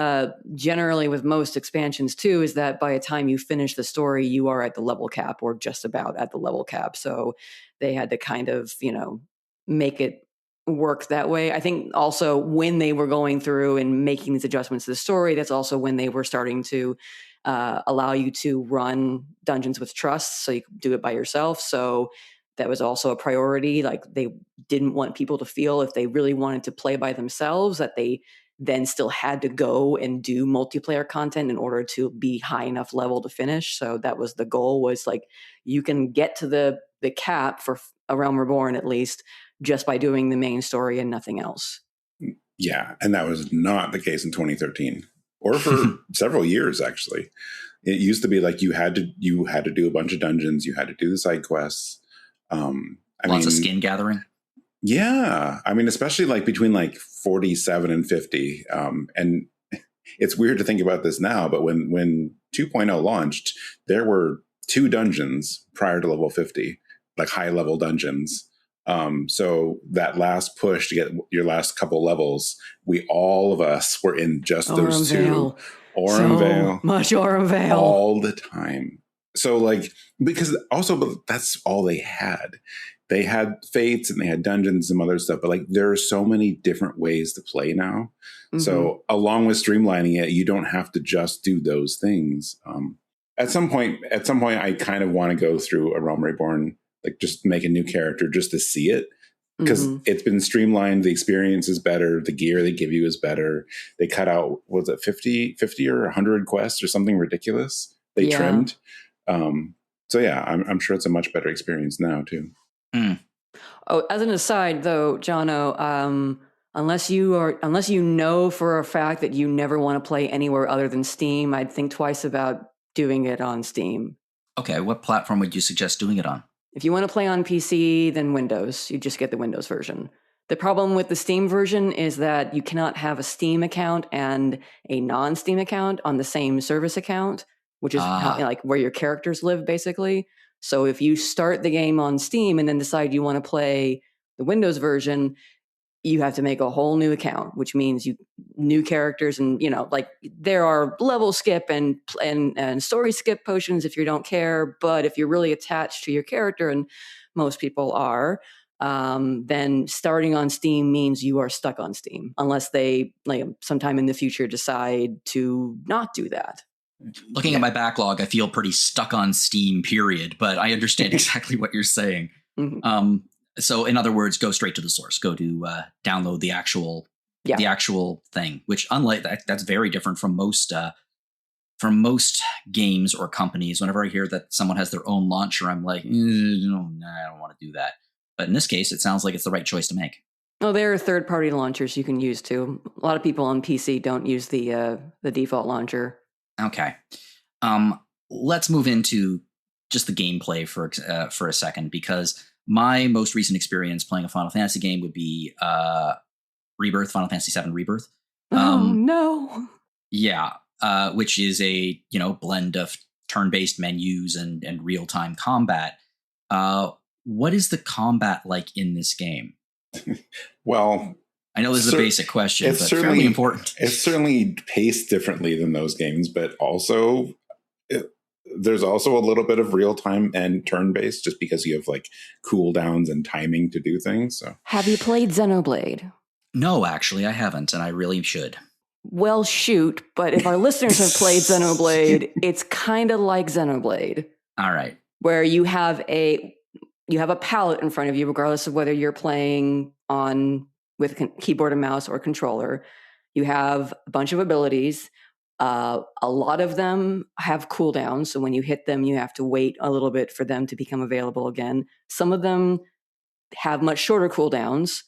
generally with most expansions too is that by the time you finish the story, you are at the level cap or just about at the level cap. So they had to kind of make it work that way. I think also when they were going through and making these adjustments to the story, that's also when they were starting to allow you to run dungeons with trust, so you could do it by yourself. So that was also a priority. Like they didn't want people to feel if they really wanted to play by themselves that they then still had to go and do multiplayer content in order to be high enough level to finish. So that was the goal, was like you can get to the cap for A Realm Reborn at least just by doing the main story and nothing else. Yeah, and that was not the case in 2013 or for several years actually. It used to be like you had to do a bunch of dungeons, you had to do the side quests. Lots of skin gathering. Yeah, I mean, especially like between like 47 and 50. And it's weird to think about this now, but when 2.0 launched, there were 2 dungeons prior to level 50, like high level dungeons. So that last push to get your last couple levels, all of us were in just those 2. Aurum Vale. Much Aurum Vale. All the time. So like, but that's all they had. They had fates and they had dungeons and some other stuff, but like there are so many different ways to play now. Mm-hmm. So along with streamlining it, you don't have to just do those things. At some point, I kind of want to go through A Realm Reborn, like just make a new character just to see it, because it's been streamlined. The experience is better. The gear they give you is better. They cut out, was it 50 or 100 quests or something ridiculous? They trimmed. So yeah, I'm sure it's a much better experience now too. Oh, as an aside though, Jono, unless you know for a fact that you never want to play anywhere other than Steam, I'd think twice about doing it on Steam. Okay, what platform would you suggest doing it on? If you want to play on PC, then Windows. You just get the Windows version. The problem with the Steam version is that you cannot have a Steam account and a non-Steam account on the same service account. which is like where your characters live, basically. So if you start the game on Steam and then decide you want to play the Windows version, you have to make a whole new account, which means new characters, and like there are level skip and story skip potions if you don't care. But if you're really attached to your character, and most people are, then starting on Steam means you are stuck on Steam unless they sometime in the future decide to not do that. Looking at my backlog, I feel pretty stuck on Steam, period. But I understand exactly what you're saying. Mm-hmm. So in other words, go straight to the source. Go to download the actual thing, which unlike that's very different from most games or companies. Whenever I hear that someone has their own launcher, I'm like, no, I don't want to do that. But in this case, it sounds like it's the right choice to make. Oh, there are third-party launchers you can use too. A lot of people on PC don't use the default launcher. Okay. Let's move into just the gameplay for a second, because my most recent experience playing a Final Fantasy game would be Rebirth, Final Fantasy VII Rebirth. No. Yeah, which is a blend of turn-based menus and real-time combat. What is the combat like in this game? Well, I know this is a basic question, but fairly important. It's certainly paced differently than those games, but also there's also a little bit of real time and turn based, just because you have like cooldowns and timing to do things. So, have you played Xenoblade? No, actually, I haven't, and I really should. Well, shoot! But if our listeners have played Xenoblade, it's kind of like Xenoblade. All right, where you have a palette in front of you, regardless of whether you're playing with keyboard and mouse or controller. You have a bunch of abilities. A lot of them have cooldowns, so when you hit them, you have to wait a little bit for them to become available again. Some of them have much shorter cooldowns,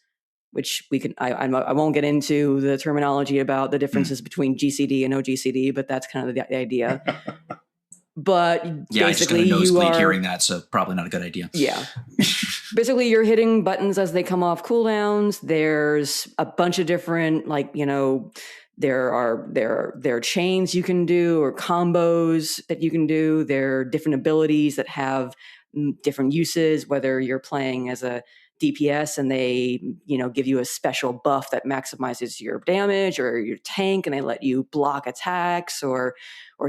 which I won't get into the terminology about the differences between GCD and OGCD, but that's kind of the idea. But yeah, basically, I just got a nosebleed hearing that, so probably not a good idea. Yeah. Basically, you're hitting buttons as they come off cooldowns. There's a bunch of different, there are chains you can do or combos that you can do. There are different abilities that have different uses, whether you're playing as a DPS and they, give you a special buff that maximizes your damage, or your tank and they let you block attacks or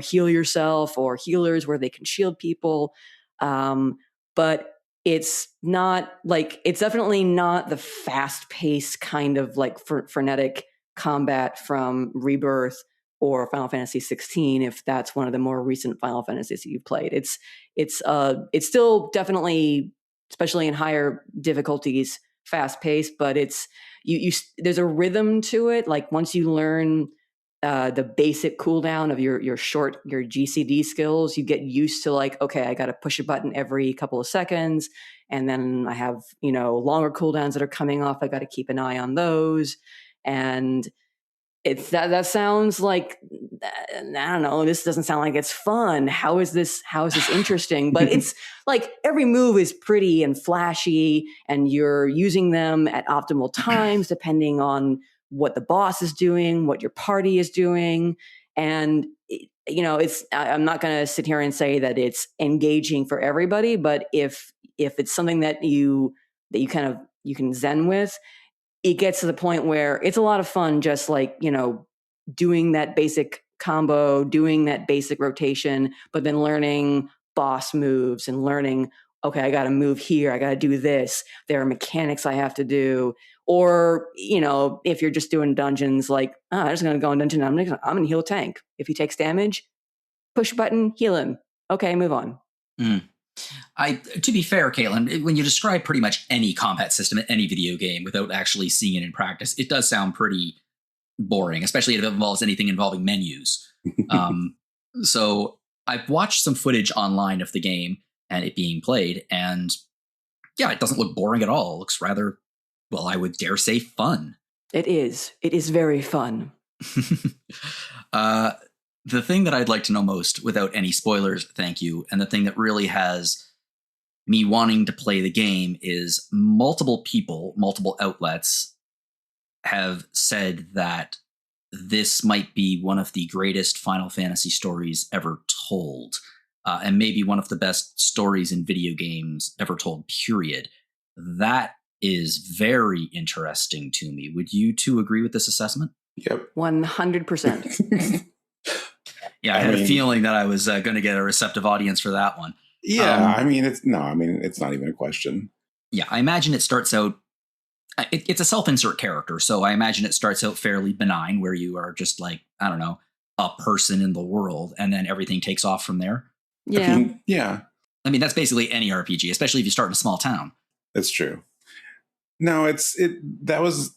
heal yourself, or healers where they can shield people. But it's definitely not the fast paced kind of frenetic combat from Rebirth or Final Fantasy XVI, if that's one of the more recent Final Fantasies that you've played. It's still definitely, especially in higher difficulties, fast paced, but there's a rhythm to it. Like once you learn the basic cooldown of your GCD skills, you get used to okay, I got to push a button every couple of seconds, and then I have longer cooldowns that are coming off. I got to keep an eye on those, and it's that sounds like, I don't know, this doesn't sound like it's fun. How is this interesting? But it's like every move is pretty and flashy, and you're using them at optimal times depending on what the boss is doing, what your party is doing. And I'm not going to sit here and say that it's engaging for everybody, but if it's something that you can zen with, it gets to the point where it's a lot of fun, just doing that basic combo, doing that basic rotation, but then learning boss moves and learning, okay, I got to move here, I got to do this, there are mechanics I have to do. Or, if you're just doing dungeons, I'm just going to go in dungeon, I'm going to heal a tank. If he takes damage, push a button, heal him. Okay, move on. To be fair, Caitlin, when you describe pretty much any combat system in any video game without actually seeing it in practice, it does sound pretty boring, especially if it involves anything involving menus. So I've watched some footage online of the game and it being played, and yeah, it doesn't look boring at all. It looks rather, well, I would dare say fun. It is. It is very fun. The thing that I'd like to know most, without any spoilers, thank you, and the thing that really has me wanting to play the game is multiple people, multiple outlets have said that this might be one of the greatest Final Fantasy stories ever told, and maybe one of the best stories in video games ever told, period. That is very interesting to me. Would you two agree with this assessment? Yep. 100%. Yeah, I had a feeling that I was going to get a receptive audience for that one. Yeah, it's not even a question. Yeah, I imagine it starts out, it's a self-insert character, so I imagine it starts out fairly benign, where you are just like, I don't know, a person in the world, and then everything takes off from there. Yeah. I mean, that's basically any RPG, especially if you start in a small town. That's true. No, that was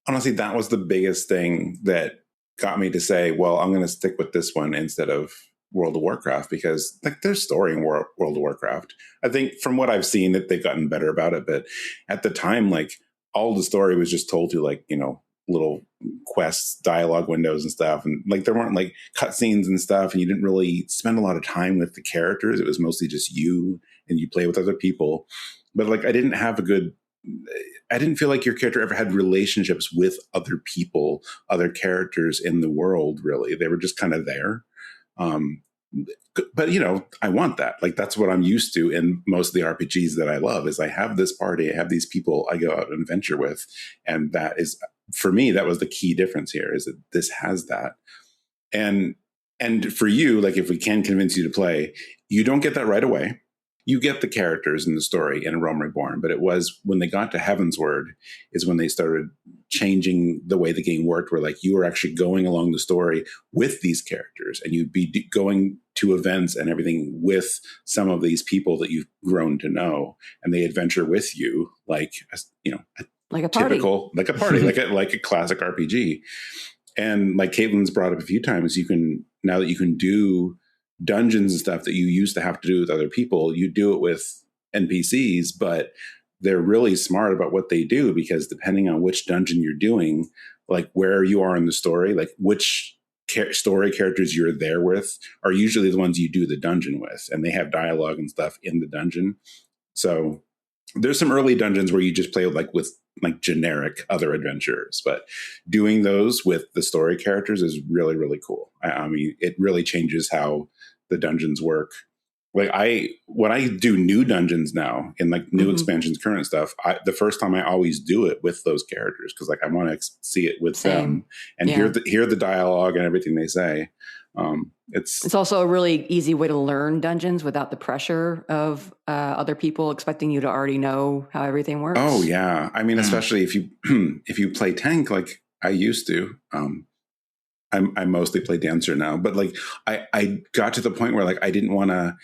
the biggest thing that got me to say, well, I'm going to stick with this one instead of World of Warcraft, because like there's story in World of Warcraft. I think from what I've seen that they've gotten better about it, but at the time, like all the story was just told through like, little quests, dialogue windows and stuff. And like, there weren't like cutscenes and stuff. And you didn't really spend a lot of time with the characters. It was mostly just you, and you play with other people. But like, I didn't feel like your character ever had relationships with other people, other characters in the world, really. They were just kind of there. But I want that. Like, that's what I'm used to in most of the RPGs that I love, is I have this party, I have these people I go out and adventure with. And that is, for me, that was the key difference here, is that this has that. And for you, like, if we can convince you to play, you don't get that right away. You get the characters in the story in A Realm Reborn, but it was when they got to Heavensward is when they started changing the way the game worked, where like you were actually going along the story with these characters, and you'd be going to events and everything with some of these people that you've grown to know, and they adventure with you like a party, like a classic RPG. And like Caitlin's brought up a few times, now that you can do dungeons and stuff that you used to have to do with other people, you do it with NPCs, but they're really smart about what they do, because depending on which dungeon you're doing, like where you are in the story, like which story characters you're there with are usually the ones you do the dungeon with, and they have dialogue and stuff in the dungeon. So there's some early dungeons where you just play with generic other adventurers, but doing those with the story characters is really, really cool. I mean, it really changes how the dungeons work. Like when I do new dungeons now in like new expansions, current stuff, the first time I always do it with those characters, because like I want to see it with them and hear the dialogue and everything they say. It's also a really easy way to learn dungeons without the pressure of other people expecting you to already know how everything works. Oh yeah, I mean, especially if you play tank like I used to. I mostly play dancer now, but like I got to the point where like I didn't want to.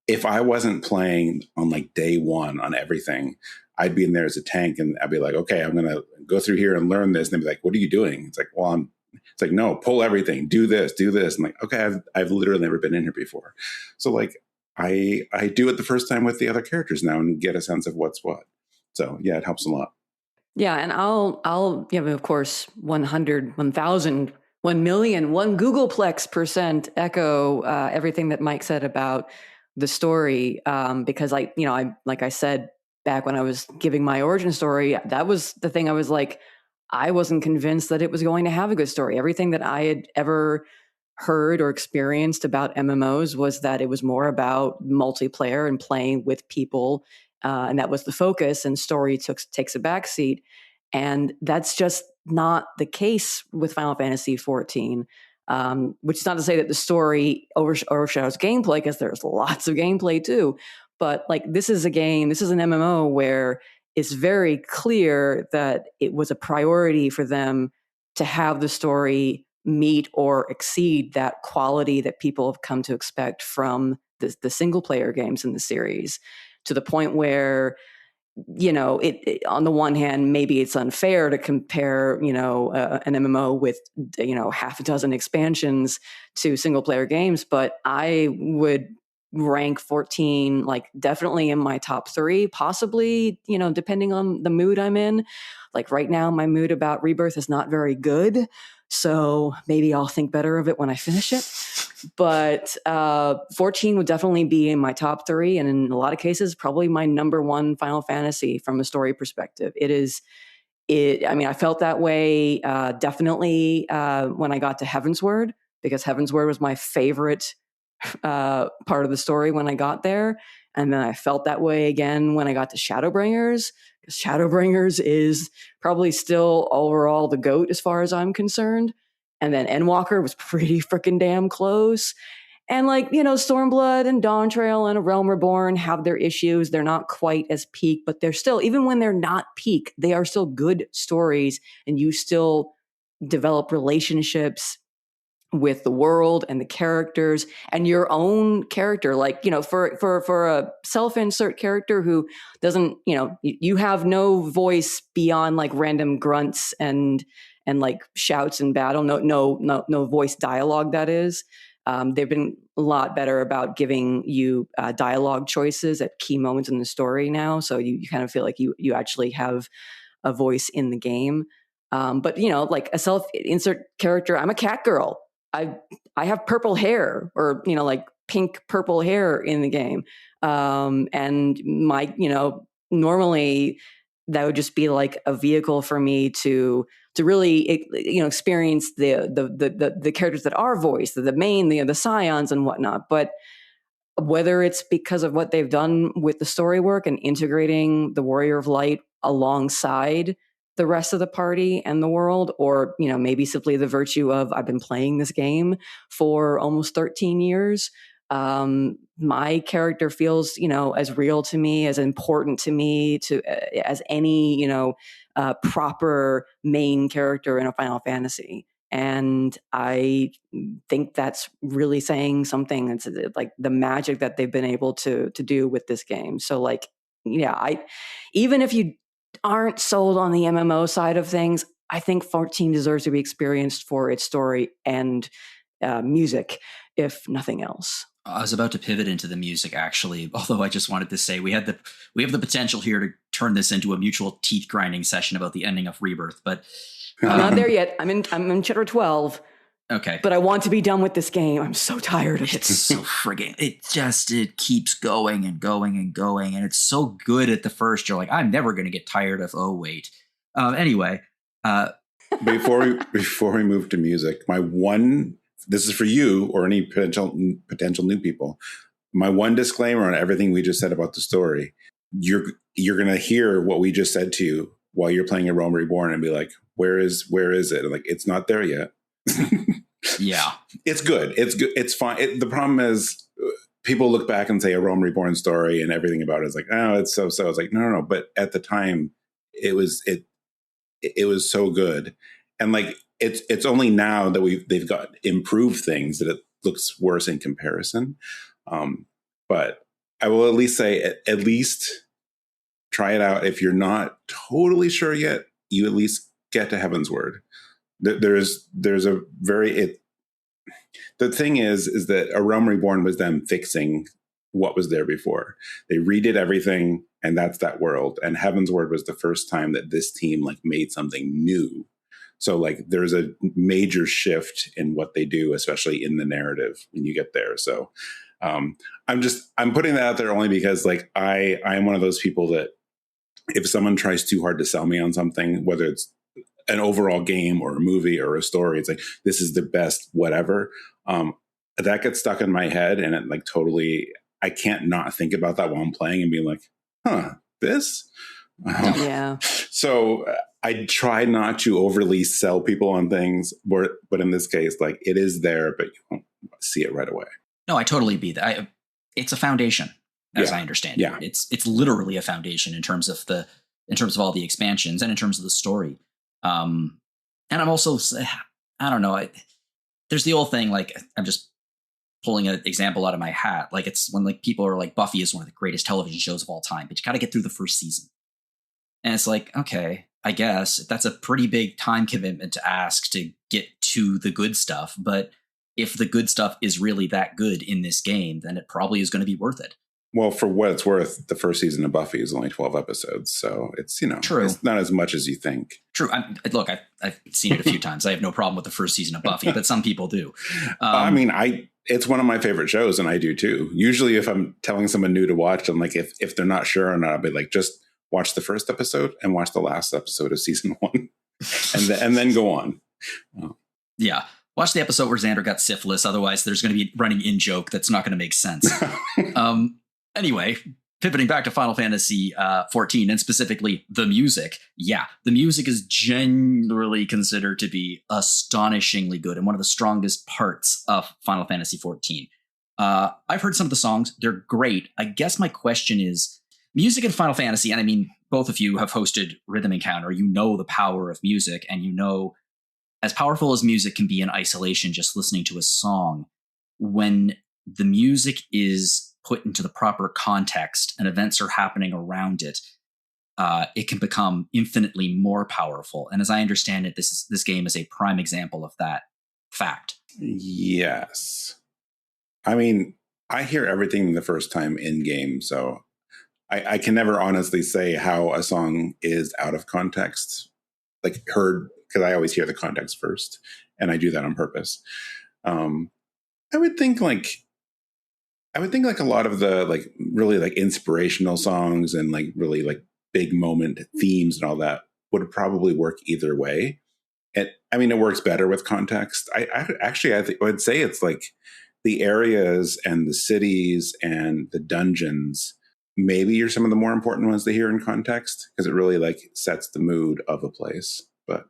If I wasn't playing on like day one on everything, I'd be in there as a tank, and I'd be like, okay, I'm gonna go through here and learn this, and they'd be like, what are you doing? It's like, well, It's like, no, pull everything, do this. I'm like, okay, I've literally never been in here before. So like I do it the first time with the other characters now and get a sense of what's what. So yeah, it helps a lot. Yeah. And I'll of course, 100, 1,000, 1 million, 1 Googleplex% echo everything that Mike said about the story. Because like I said, back when I was giving my origin story, that was the thing I was like, I wasn't convinced that it was going to have a good story. Everything that I had ever heard or experienced about MMOs was that it was more about multiplayer and playing with people. And that was the focus, and story takes a backseat. And that's just not the case with Final Fantasy XIV, which is not to say that the story overshadows gameplay, because there's lots of gameplay too. But like, this is an MMO where it's very clear that it was a priority for them to have the story meet or exceed that quality that people have come to expect from the single player games in the series, to the point where, it on the one hand, maybe it's unfair to compare, an MMO with, half a dozen expansions to single player games, but I would rank 14 like definitely in my top 3, possibly, depending on the mood I'm in. Like right now, my mood about Rebirth is not very good, so maybe I'll think better of it when I finish it. But 14 would definitely be in my top 3, and in a lot of cases probably my number 1 Final Fantasy from a story perspective. I felt that way definitely when I got to Heavensward, because Heavensward was my favorite part of the story when I got there. And then I felt that way again when I got to Shadowbringers, because Shadowbringers is probably still overall the GOAT as far as I'm concerned. And then Endwalker was pretty freaking damn close. And Stormblood and Dawntrail and A Realm Reborn have their issues. They're not quite as peak, but they're still, even when they're not peak, they are still good stories, and you still develop relationships with the world and the characters and your own character. For a self-insert character who doesn't, you have no voice beyond random grunts and shouts in battle, no voice dialogue, that is. They've been a lot better about giving you dialogue choices at key moments in the story now. So you kind of feel like you actually have a voice in the game. But a self-insert character, I'm a cat girl. I have purple hair, or pink purple hair in the game. And my, normally that would just be like a vehicle for me to really, experience the characters that are voiced, the main, the scions and whatnot. But whether it's because of what they've done with the story work and integrating the Warrior of Light alongside the rest of the party and the world, or maybe simply the virtue of I've been playing this game for almost 13 years. My character feels as real to me, as important to me as any proper main character in a Final Fantasy. And I think that's really saying something. It's like the magic that they've been able to do with this game. So even if you aren't sold on the MMO side of things, I think 14 deserves to be experienced for its story and music, if nothing else. I was about to pivot into the music, actually, although I just wanted to say we have the potential here to turn this into a mutual teeth grinding session about the ending of Rebirth, but I'm not there yet. I'm in chapter 12. Okay. But I want to be done with this game. I'm so tired of it. It's so friggin', it keeps going and going and going. And it's so good at the first. You're like, I'm never going to get tired of, oh, wait. Anyway. Before we move to music, this is for you or any potential new people. My one disclaimer on everything we just said about the story, you're going to hear what we just said to you while you're playing A Realm Reborn and be like, where is it? And it's not there yet. Yeah, it's good. It's fine. The problem is people look back and say A Realm Reborn story and everything about it is like, oh, it's so. It's like, no. But at the time, it was so good, and it's only now that they've got improved things that it looks worse in comparison. But I will at least say, at least try it out. If you're not totally sure yet, you at least get to Heavensward. There's a very the thing is that A Realm Reborn was them fixing what was there before. They redid everything, and that's that world. And Heavensward was the first time that this team made something new. So there's a major shift in what they do, especially in the narrative when you get there. So I'm putting that out there only because I am one of those people that if someone tries too hard to sell me on something, whether it's an overall game or a movie or a story, it's this is the best whatever, that gets stuck in my head, and it totally, I can't not think about that while I'm playing and be like, this Yeah. So I try not to overly sell people on things, but in this case, it is there, but you won't see it right away. No, I totally be that. It's a foundation, as I understand it. Yeah. It's literally a foundation in terms of all the expansions and in terms of the story. And I'm also, I don't know, there's the old thing, I'm just pulling an example out of my hat. It's when people are like, Buffy is one of the greatest television shows of all time, but you got to get through the first season. And it's okay, I guess that's a pretty big time commitment to ask to get to the good stuff. But if the good stuff is really that good in this game, then it probably is going to be worth it. Well, for what it's worth, the first season of Buffy is only 12 episodes. So it's, True. It's not as much as you think. True. Look, I've seen it a few times. I have no problem with the first season of Buffy, but some people do. It's one of my favorite shows, and I do too. Usually if I'm telling someone new to watch, I'm if they're not sure or not, I'll be just watch the first episode and watch the last episode of season 1, and then go on. Yeah. Watch the episode where Xander got syphilis. Otherwise, there's going to be a running in joke that's not going to make sense. Anyway, pivoting back to Final Fantasy XIV, and specifically the music. Yeah, the music is generally considered to be astonishingly good and one of the strongest parts of Final Fantasy XIV. I've heard some of the songs. They're great. I guess my question is, music in Final Fantasy, and I mean, both of you have hosted Rhythm Encounter. You know the power of music, and you know, as powerful as music can be in isolation, just listening to a song, when the music is put into the proper context and events are happening around it, it can become infinitely more powerful. And as I understand it, this game is a prime example of that fact. Yes. I mean, I hear everything the first time in game, so I can never honestly say how a song is out of context, like heard, because I always hear the context first, and I do that on purpose. I would think like a lot of the like really like inspirational songs and like really like big moment themes and all that would probably work either way. And I mean, it works better with context. I would say it's like the areas and the cities and the dungeons maybe are some of the more important ones to hear in context, because it really like sets the mood of a place. But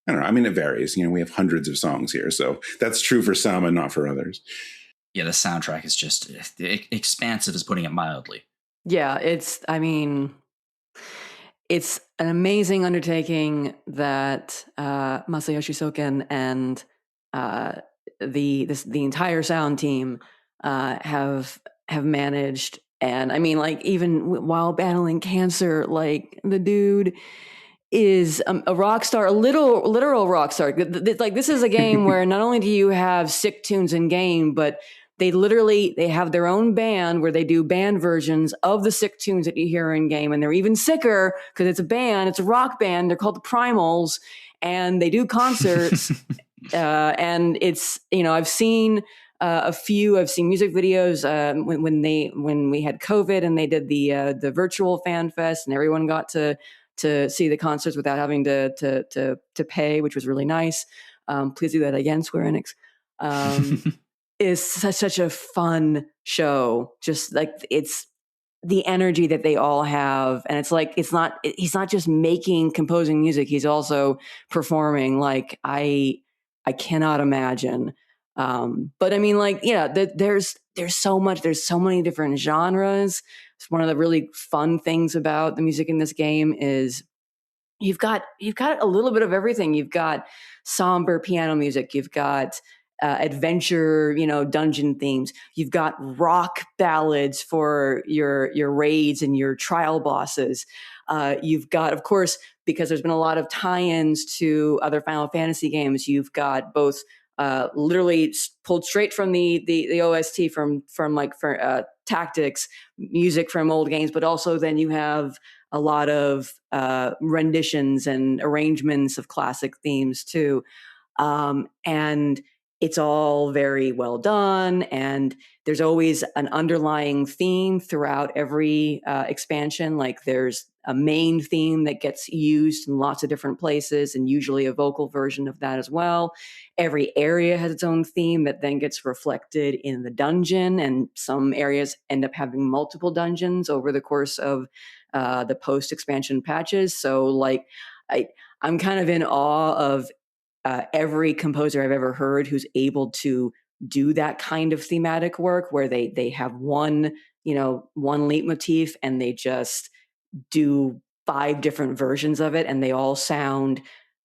I don't know. I mean, it varies. You know, we have hundreds of songs here, so that's true for some and not for others. Yeah, the soundtrack is just expansive, is putting it mildly. Yeah, it's an amazing undertaking that Masayoshi Soken and the entire sound team have managed. And I mean, like, even while battling cancer, like, the dude is a rock star, a literal rock star. Like, this is a game where not only do you have sick tunes in game, but they have their own band where they do band versions of the sick tunes that you hear in game. And they're even sicker because it's a band, it's a rock band. They're called the Primals, and they do concerts. And it's, you know, I've seen music videos when we had COVID and they did the virtual fan fest, and everyone got to see the concerts without having to pay, which was really nice. Please do that again, Square Enix. Is such a fun show. Just like, it's the energy that they all have. And it's like, he's not just composing music. He's also performing. Like, I cannot imagine. But I mean, like, yeah, there's so much, there's so many different genres. It's one of the really fun things about the music in this game is you've got a little bit of everything. You've got somber piano music. You've got adventure, dungeon themes. You've got rock ballads for your raids and your trial bosses. You've got, of course, because there's been a lot of tie-ins to other Final Fantasy games, you've got both literally pulled straight from the OST from Tactics, music from old games, but also then you have a lot of renditions and arrangements of classic themes too. And it's all very well done, and there's always an underlying theme throughout every expansion. Like, there's a main theme that gets used in lots of different places, and usually a vocal version of that as well. Every area has its own theme that then gets reflected in the dungeon, and some areas end up having multiple dungeons over the course of the post-expansion patches. So, like, I'm kind of in awe of every composer I've ever heard who's able to do that kind of thematic work, where they have one leitmotif and they just do 5 different versions of it, and they all sound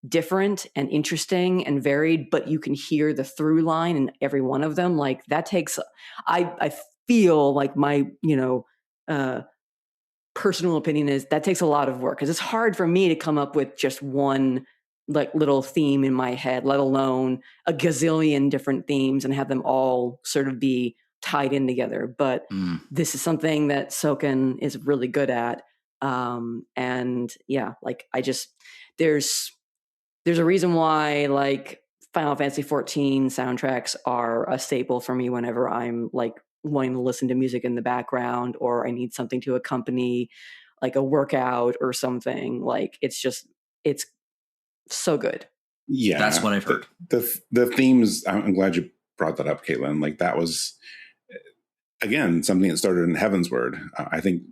different and interesting and varied, but you can hear the through line in every one of them. Like, that takes, I feel like my, personal opinion is that takes a lot of work, because it's hard for me to come up with just one like little theme in my head, let alone a gazillion different themes and have them all sort of be tied in together. But this is something that Soken is really good at. And yeah, like, there's a reason why, like, Final Fantasy XIV soundtracks are a staple for me whenever I'm like wanting to listen to music in the background, or I need something to accompany like a workout or something. Like it's so good. Yeah, that's what I've heard. The themes. I'm glad you brought that up, Caitlin. Like that was again something that started in Heavensward. I think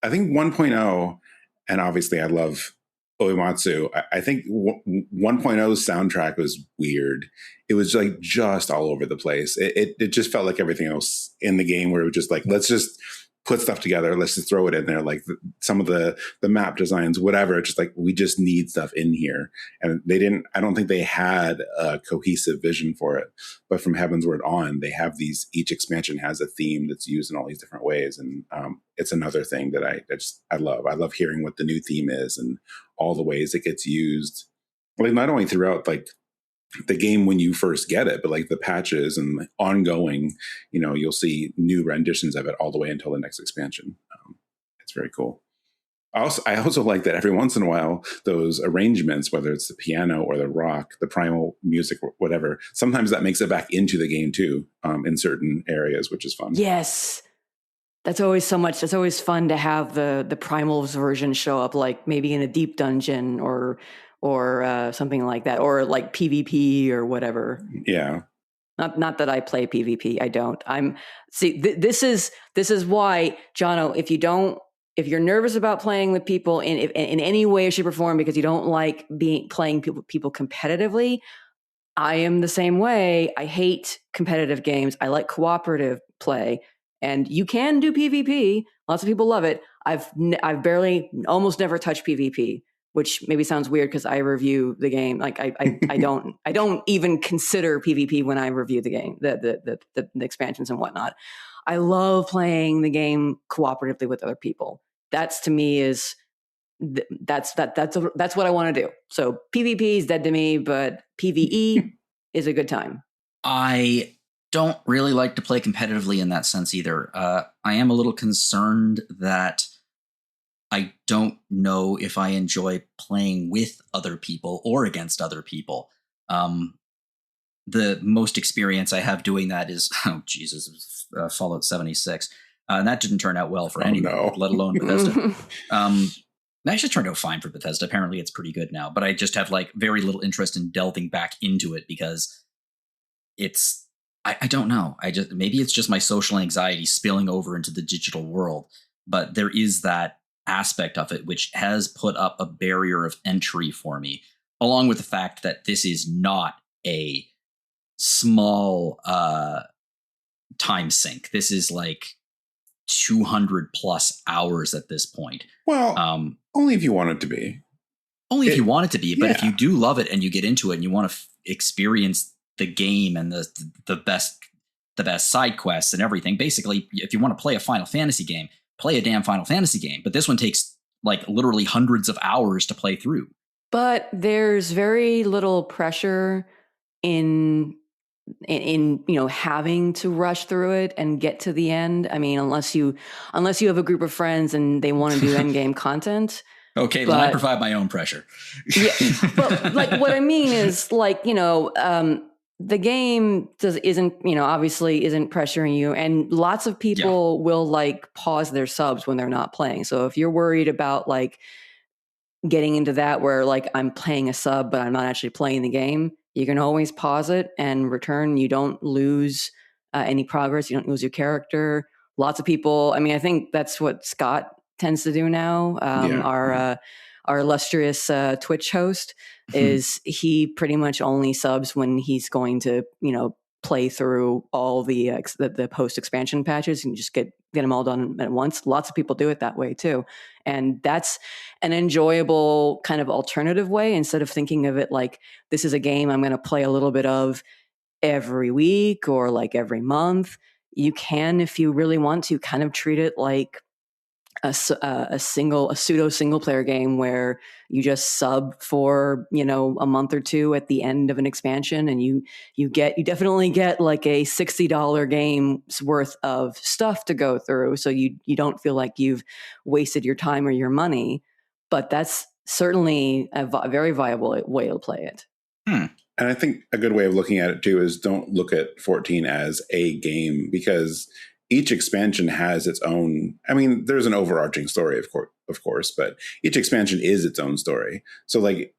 1.0, and obviously I love Uematsu. I think 1.0's soundtrack was weird. It was like just all over the place. It just felt like everything else in the game, where it was just like, let's just put stuff together. Let's just throw it in there. Like some of the map designs, whatever. It's just like, we just need stuff in here. And I don't think they had a cohesive vision for it. But from Heavensward on, they have each expansion has a theme that's used in all these different ways. And it's another thing that I love. I love hearing what the new theme is and all the ways it gets used. Like not only throughout like the game when you first get it, but like the patches and ongoing, you'll see new renditions of it all the way until the next expansion. It's very cool. I also like that every once in a while, those arrangements, whether it's the piano or the rock, the primal music, whatever, sometimes that makes it back into the game too, in certain areas, which is fun. Yes. That's always that's always fun to have the primals version show up, like maybe in a deep dungeon or something like that, or like PvP or whatever. Yeah. Not that I play PvP. I don't. This is why, Jono, if you're nervous about playing with people in any way, shape, or form because you don't like playing people competitively, I am the same way. I hate competitive games. I like cooperative play, and you can do PvP. Lots of people love it. I've almost never touched PvP, which maybe sounds weird because I review the game. Like I don't even consider PvP when I review the game, the expansions and whatnot. I love playing the game cooperatively with other people. That's to me is that's what I want to do. So PvP is dead to me, but PvE is a good time. I don't really like to play competitively in that sense either. I am a little concerned that I don't know if I enjoy playing with other people or against other people. The most experience I have doing that is, Fallout 76. And that didn't turn out well for anyone, let alone Bethesda. Actually, it turned out fine for Bethesda. Apparently, it's pretty good now. But I just have like very little interest in delving back into it because I don't know. Maybe it's just my social anxiety spilling over into the digital world. But there is that aspect of it which has put up a barrier of entry for me, along with the fact that this is not a small time sink. This is like 200 plus hours at this point. Well, only if you want it to be. If you want it to be, but if you do love it and you get into it and you want to experience the game and the best side quests and everything, basically, if you want to play a Final Fantasy game, play a damn Final Fantasy game. But this one takes like literally hundreds of hours to play through. But there's very little pressure in having to rush through it and get to the end. I mean, unless you have a group of friends and they want to do end game content. Okay, but I provide my own pressure. Yeah, but like what I mean is like, the game isn't obviously isn't pressuring you, and lots of people will like pause their subs when they're not playing. So if you're worried about like getting into that where like I'm playing a sub but I'm not actually playing the game, you can always pause it and return. You don't lose any progress. You don't lose your character. Lots of people. I mean, I think that's what Scott tends to do now. Our illustrious Twitch host is he pretty much only subs when he's going to play through all the post expansion patches and just get them all done at once. Lots of people do it that way too, and that's an enjoyable kind of alternative way instead of thinking of it like this is a game I'm going to play a little bit of every week or like every month. You can, if you really want to, kind of treat it like a pseudo single player game where you just sub for a month or two at the end of an expansion, and you definitely get like a $60 game's worth of stuff to go through, so you don't feel like you've wasted your time or your money. But that's certainly a very viable way to play it. And I think a good way of looking at it too is don't look at 14 as a game, because each expansion has its own. I mean, there's an overarching story, of course, but each expansion is its own story. So, like,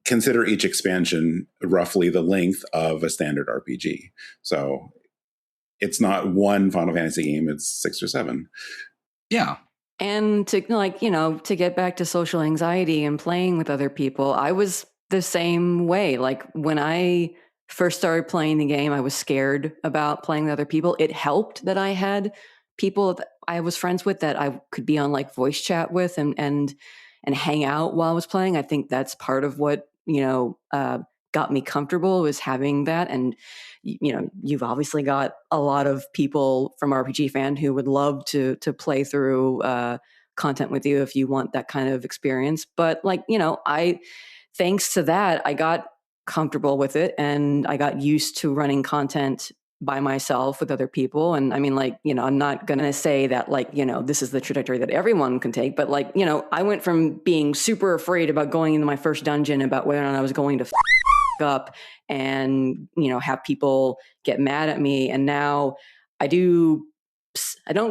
consider each expansion roughly the length of a standard RPG. So, it's not one Final Fantasy game; it's 6 or 7. Yeah. And to to get back to social anxiety and playing with other people, I was the same way. Like when I first started playing the game, I was scared about playing with other people. It helped that I had people that I was friends with that I could be on like voice chat with and hang out while I was playing. I think that's part of what, got me comfortable, was having that. And you've obviously got a lot of people from RPGFan who would love to play through content with you if you want that kind of experience. But thanks to that, I got comfortable with it and I got used to running content by myself with other people. And I mean, I'm not going to say that this is the trajectory that everyone can take, but I went from being super afraid about going into my first dungeon about whether or not I was going to up and have people get mad at me, and now I don't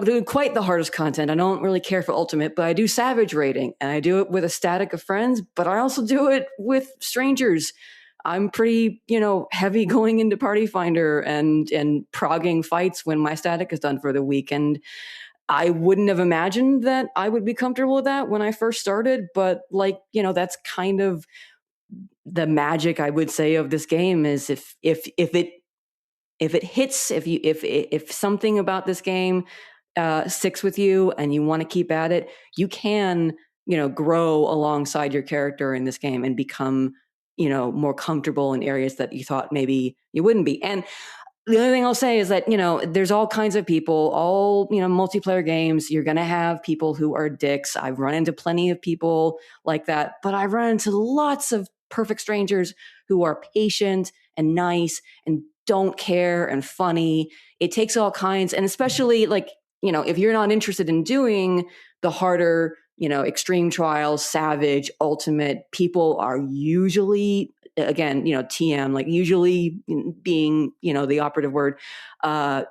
do quite the hardest content. I don't really care for ultimate, but I do savage raiding, and I do it with a static of friends, but I also do it with strangers. I'm pretty heavy going into Party Finder and progging fights when my static is done for the week. And I wouldn't have imagined that I would be comfortable with that when I first started, but that's kind of the magic, I would say, of this game. Is if it hits, if something about this game sticks with you and you want to keep at it, you can grow alongside your character in this game and become more comfortable in areas that you thought maybe you wouldn't be. And the other thing I'll say is that, there's all kinds of people, all, multiplayer games, you're going to have people who are dicks. I've run into plenty of people like that, but I've run into lots of perfect strangers who are patient and nice and don't care and funny. It takes all kinds. And especially if you're not interested in doing the harder, extreme trials, savage, ultimate, people are usually, again, TM, usually being, the operative word,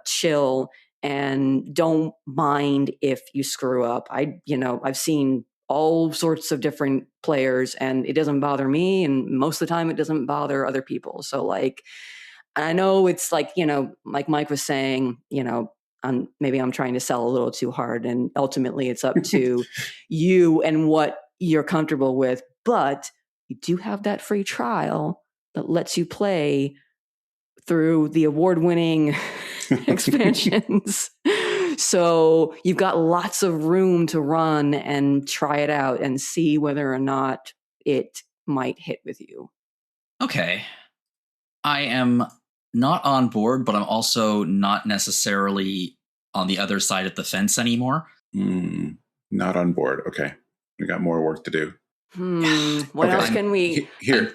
chill and don't mind if you screw up. I've seen all sorts of different players and it doesn't bother me. And most of the time it doesn't bother other people. So I know it's like Mike was saying, maybe I'm trying to sell a little too hard, and ultimately it's up to you and what you're comfortable with. But you do have that free trial that lets you play through the award-winning expansions. So you've got lots of room to run and try it out and see whether or not it might hit with you. Okay. I am not on board, but I'm also not necessarily on the other side of the fence anymore. Not on board. Okay. We got more work to do. What else can we... Here.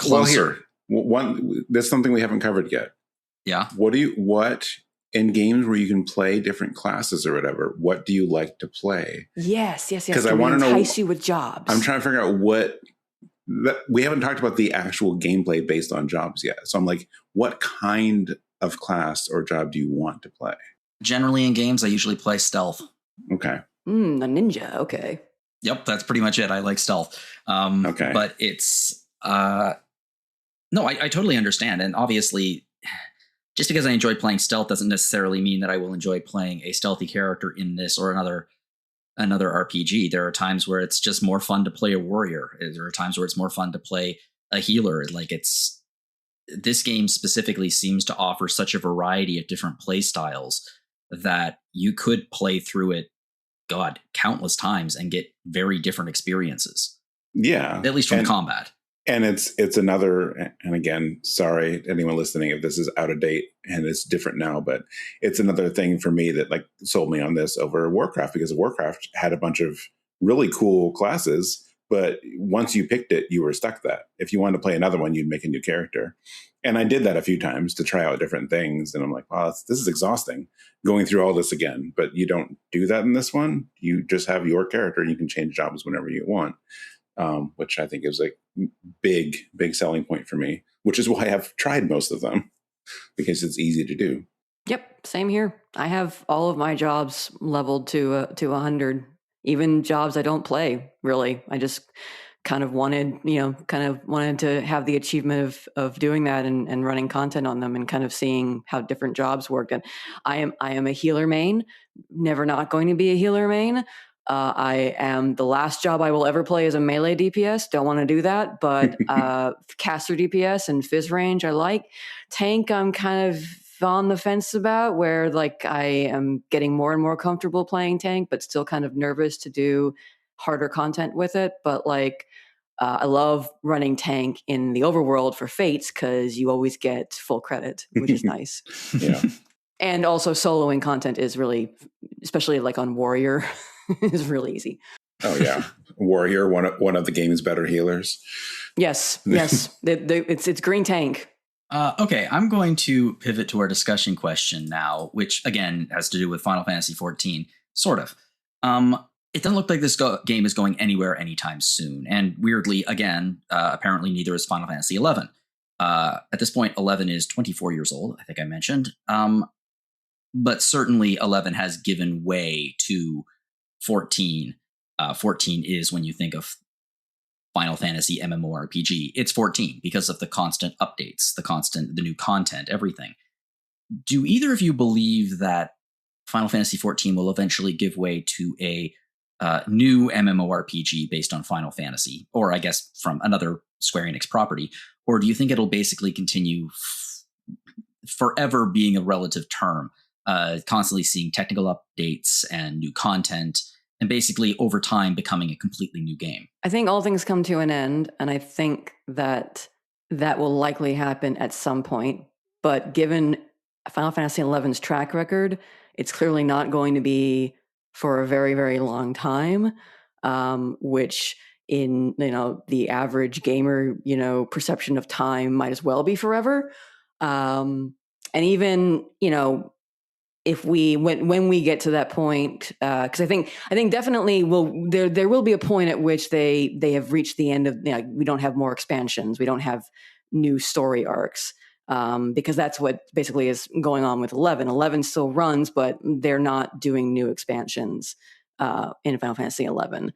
One, there's something we haven't covered yet. Yeah. What in games where you can play different classes or whatever, what do you like to play? Yes. Because I want to entice you with jobs. I'm trying to figure out we haven't talked about the actual gameplay based on jobs yet. So I'm like, what kind of class or job do you want to play? Generally in games, I usually play stealth. Okay. A ninja. Okay. Yep. That's pretty much it. I like stealth. Okay. But it's, no, I totally understand. And obviously, just because I enjoy playing stealth doesn't necessarily mean that I will enjoy playing a stealthy character in this or another RPG. There are times where it's just more fun to play a warrior. There are times where it's more fun to play a healer. This game specifically seems to offer such a variety of different play styles that you could play through it, countless times and get very different experiences. Yeah. At least from combat. And it's another, and again, sorry, anyone listening if this is out of date and it's different now, but it's another thing for me that sold me on this over Warcraft, because Warcraft had a bunch of really cool classes, but once you picked it, you were stuck that. If you wanted to play another one, you'd make a new character. And I did that a few times to try out different things. And I'm like, wow, this is exhausting going through all this again. But you don't do that in this one. You just have your character and you can change jobs whenever you want. Which I think is a big selling point for me, which is why I've tried most of them, because it's easy to do. Yep, same here. I have all of my jobs leveled to 100. Even jobs I don't play, really. I just kind of wanted to have the achievement of doing that and running content on them and kind of seeing how different jobs work. And I am a healer main, never not going to be a healer main. I am the last job I will ever play as a melee DPS. Don't want to do that, but caster DPS and fizz range I like. Tank I'm kind of on the fence about, where like I am getting more and more comfortable playing tank, but still kind of nervous to do harder content with it. But like I love running tank in the overworld for Fates because you always get full credit, which is nice. Yeah. And also soloing content is really, especially like on Warrior, is really easy. Oh yeah, Warrior, one of the game's better healers. Yes. It's green tank. Okay, I'm going to pivot to our discussion question now, which again has to do with Final Fantasy XIV, sort of. It doesn't look like this game is going anywhere anytime soon, and weirdly, again, apparently neither is Final Fantasy XI. At this point, 11 is 24 years old, I think I mentioned, but certainly 11 has given way to 14. 14 is, when you think of Final Fantasy MMORPG, it's 14 because of the constant updates, the new content, everything. Do either of you believe that Final Fantasy XIV will eventually give way to a new MMORPG based on Final Fantasy, or I guess from another Square Enix property? Or do you think it'll basically continue forever being a relative term, constantly seeing technical updates and new content, and basically over time becoming a completely new game? I think all things come to an end, and I think that will likely happen at some point. But given Final Fantasy XI's track record, it's clearly not going to be for a very, very long time, which in the average gamer perception of time might as well be forever. And even if when we get to that point, because I think definitely there will be a point at which they have reached the end of, we don't have more expansions, we don't have new story arcs, because that's what basically is going on with 11. 11 still runs, but they're not doing new expansions in Final Fantasy 11.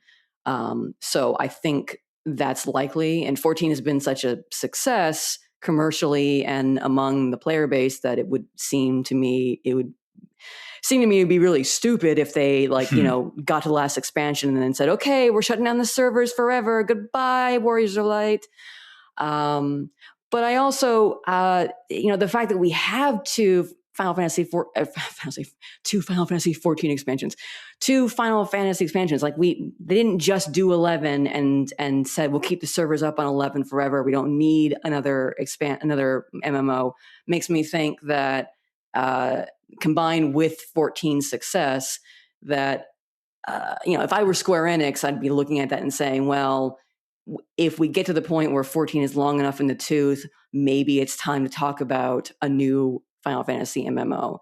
So I think that's likely, and 14 has been such a success commercially and among the player base that it would seem to me it'd be really stupid if they got to the last expansion and then said, okay, we're shutting down the servers forever. Goodbye, Warriors of Light. But I also, the fact that we have two Final Fantasy XIV expansions, two Final Fantasy expansions, like they didn't just do 11 and said, we'll keep the servers up on 11 forever. We don't need another MMO. Makes me think that, combined with 14's success, that if I were Square Enix, I'd be looking at that and saying, well, if we get to the point where 14 is long enough in the tooth, maybe it's time to talk about a new Final Fantasy MMO.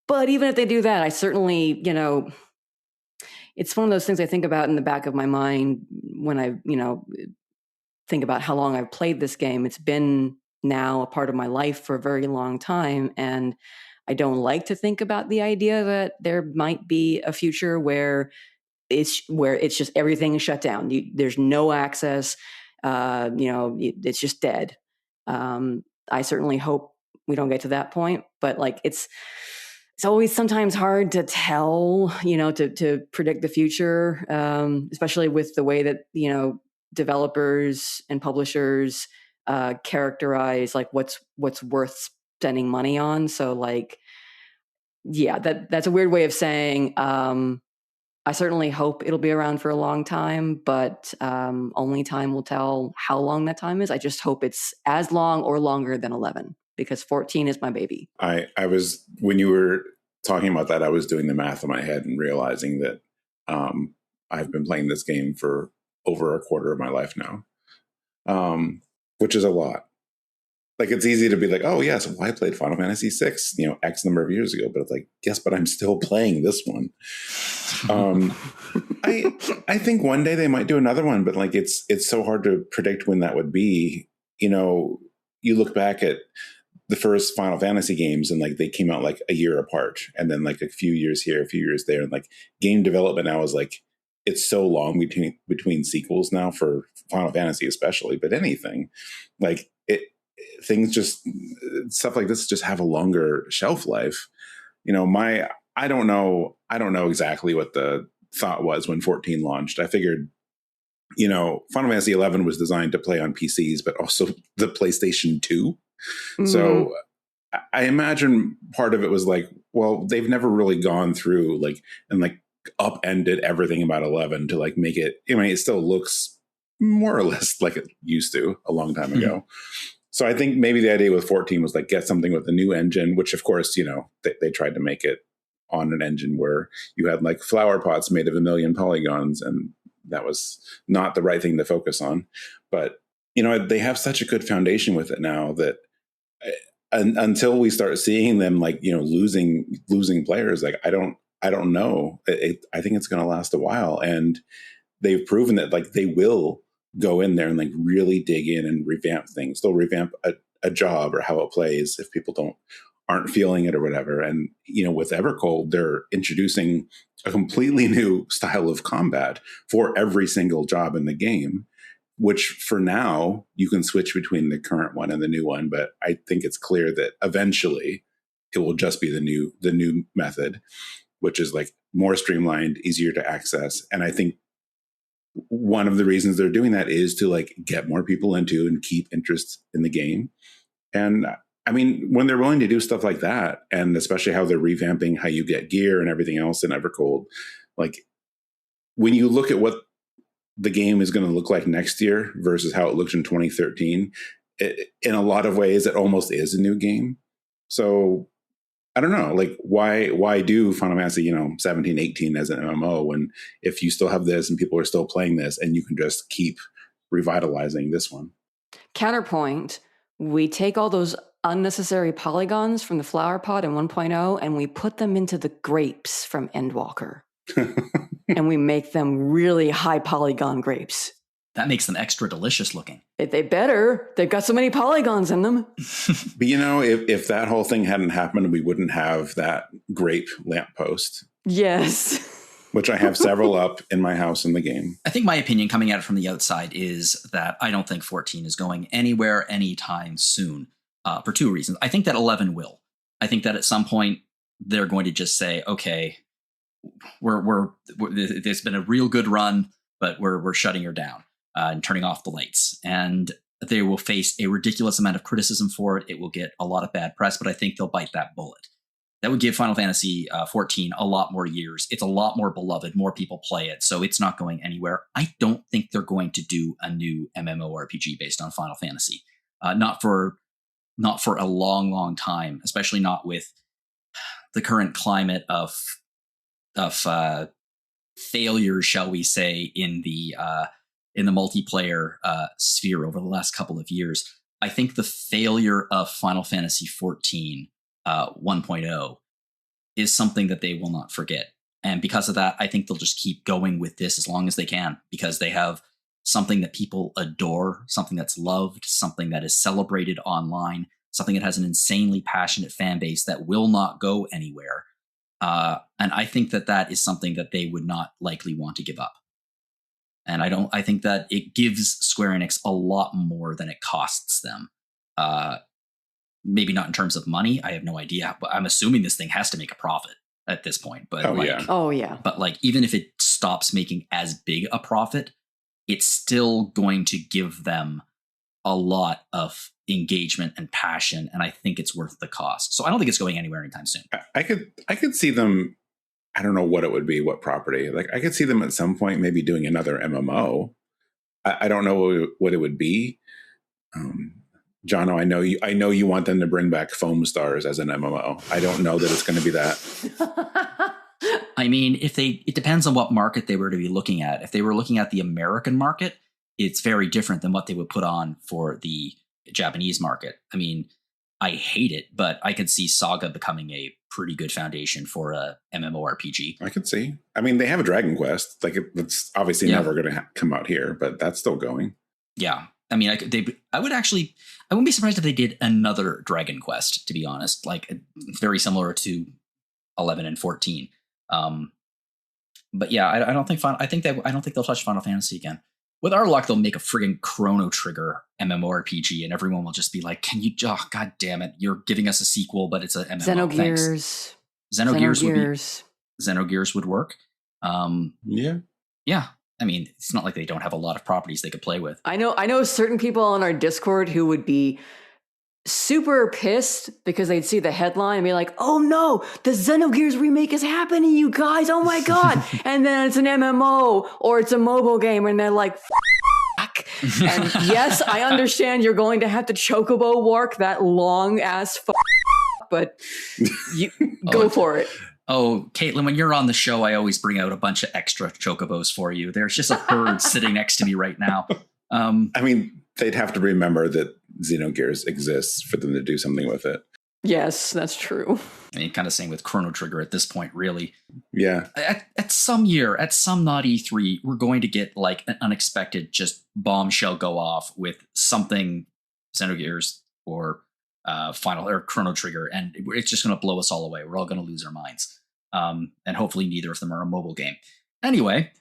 But even if they do that, I certainly, it's one of those things I think about in the back of my mind when I, think about how long I've played this game. It's been now a part of my life for a very long time, and I don't like to think about the idea that there might be a future where it's just everything is shut down. There's no access. It's just dead. I certainly hope we don't get to that point, but it's always sometimes hard to tell, to predict the future, especially with the way that developers and publishers characterize what's worth spending money on. So that's a weird way of saying, I certainly hope it'll be around for a long time, but only time will tell how long that time is. I just hope it's as long or longer than 11, because 14 is my baby. I was, when you were talking about that, I was doing the math in my head and realizing that I've been playing this game for over a quarter of my life now, which is a lot. It's easy to be like, oh, yes, well, I played Final Fantasy VI, X number of years ago. But it's yes, but I'm still playing this one. I think one day they might do another one, but it's so hard to predict when that would be. You look back at the first Final Fantasy games, and like they came out like a year apart, and then like a few years here, a few years there, and like game development now is like it's so long between sequels now for Final Fantasy especially, but anything like it, things just stuff like this just have a longer shelf life. You know, I don't know exactly what the thought was when 14 launched. I figured, you know, Final Fantasy XI was designed to play on PCs, but also the PlayStation 2. Mm-hmm. So I imagine part of it was like, well, they've never really gone through like and like upended everything about 11 to like make it. I mean, it still looks more or less like it used to a long time ago. Mm-hmm. So I think maybe the idea with 14 was like get something with a new engine, which of course, you know, they tried to make it on an engine where you had like flower pots made of 1 million polygons, and that was not the right thing to focus on. But, you know, they have such a good foundation with it now that until we start seeing them like, you know, losing players, like I don't know. I think it's going to last a while, and they've proven that like they will go in there and like really dig in and revamp things. They'll revamp a job or how it plays if people aren't feeling it or whatever. And, you know, with Evercold, they're introducing a completely new style of combat for every single job in the game, which for now you can switch between the current one and the new one. But I think it's clear that eventually it will just be the new method, which is like more streamlined, easier to access. And I think one of the reasons they're doing that is to like get more people into and keep interest in the game. And I mean, when they're willing to do stuff like that, and especially how they're revamping how you get gear and everything else in Evercold, like when you look at what the game is going to look like next year versus how it looked in 2013, in a lot of ways, it almost is a new game. So I don't know, like why do Final Fantasy, you know, 17, 18 as an MMO when if you still have this and people are still playing this and you can just keep revitalizing this one? Counterpoint, we take all those unnecessary polygons from the flower pot in 1.0 and we put them into the grapes from Endwalker. And we make them really high polygon grapes. That makes them extra delicious looking. They better. They've got so many polygons in them. But you know, if that whole thing hadn't happened, we wouldn't have that grape lamppost. Yes. Which I have several up in my house in the game. I think my opinion coming at it from the outside is that I don't think 14 is going anywhere anytime soon for two reasons. I think that 11 will. I think that at some point they're going to just say, okay, we're there's been a real good run, but we're shutting her down and turning off the lights. And they will face a ridiculous amount of criticism for it. It will get a lot of bad press, but I think they'll bite that bullet. That would give Final Fantasy XIV a lot more years. It's a lot more beloved. More people play it, so it's not going anywhere. I don't think they're going to do a new MMORPG based on Final Fantasy. Not for a long, long time, especially not with the current climate of failure, shall we say, in the multiplayer sphere over the last couple of years. I think the failure of Final Fantasy XIV 1.0 is something that they will not forget. And because of that, I think they'll just keep going with this as long as they can, because they have something that people adore, something that's loved, something that is celebrated online, something that has an insanely passionate fan base that will not go anywhere. And I think that is something that they would not likely want to give up. And I think that it gives Square Enix a lot more than it costs them. Maybe not in terms of money. I have no idea, but I'm assuming this thing has to make a profit at this point. But Oh yeah. But like, even if it stops making as big a profit, it's still going to give them a lot of engagement and passion, and I think it's worth the cost. So I don't think it's going anywhere anytime soon. I could see them. I don't know what it would be, what property. Like I could see them at some point maybe doing another MMO. I don't know what it would be. Jono, I know you want them to bring back Foam Stars as an MMO. I don't know that it's going to be that. I mean, it depends on what market they were to be looking at. If they were looking at the American market, it's very different than what they would put on for the Japanese market. I mean, I hate it, but I could see Saga becoming a pretty good foundation for a MMORPG. I could see. I mean, they have a Dragon Quest. Like it's obviously never going to come out here, but that's still going. Yeah. I mean, I wouldn't be surprised if they did another Dragon Quest, to be honest, like very similar to 11 and 14. But yeah, I don't think I don't think they'll touch Final Fantasy again. With our luck, they'll make a friggin' Chrono Trigger MMORPG, and everyone will just be like, "Can you? Oh, God damn it! You're giving us a sequel, but it's a MMO." Xenogears. Xenogears would work. Yeah. I mean, it's not like they don't have a lot of properties they could play with. I know certain people on our Discord who would be super pissed because they'd see the headline and be like, "Oh no, the Xenogears remake is happening, you guys. Oh my God." And then it's an MMO or it's a mobile game and they're like, "Fuck." And yes, I understand you're going to have to chocobo walk that long ass but you go for it. Oh, Caitlin, when you're on the show, I always bring out a bunch of extra chocobos for you. There's just a herd sitting next to me right now. I mean, they'd have to remember that Xenogears exists for them to do something with it. Yes, that's true. I mean, kind of same with Chrono Trigger at this point, really. Yeah. At some not E3, we're going to get like an unexpected just bombshell go off with something Xenogears or Final or Chrono Trigger, and it's just going to blow us all away. We're all going to lose our minds. And hopefully neither of them are a mobile game. Anyway,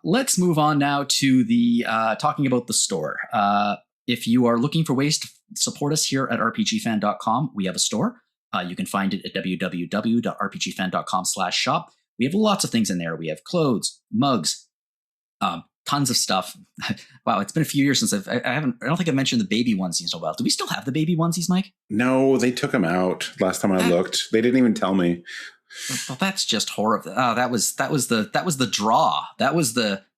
let's move on now to the talking about the store. If you are looking for ways to support us here at rpgfan.com, we have a store. You can find it at www.rpgfan.com/shop. We have lots of things in there. We have clothes, mugs, tons of stuff. Wow, it's been a few years since I don't think I mentioned the baby onesies in a while. Do we still have the baby onesies, Mike? No, they took them out last time I looked. They didn't even tell me. Well, that's just horrible. Oh, that was the draw.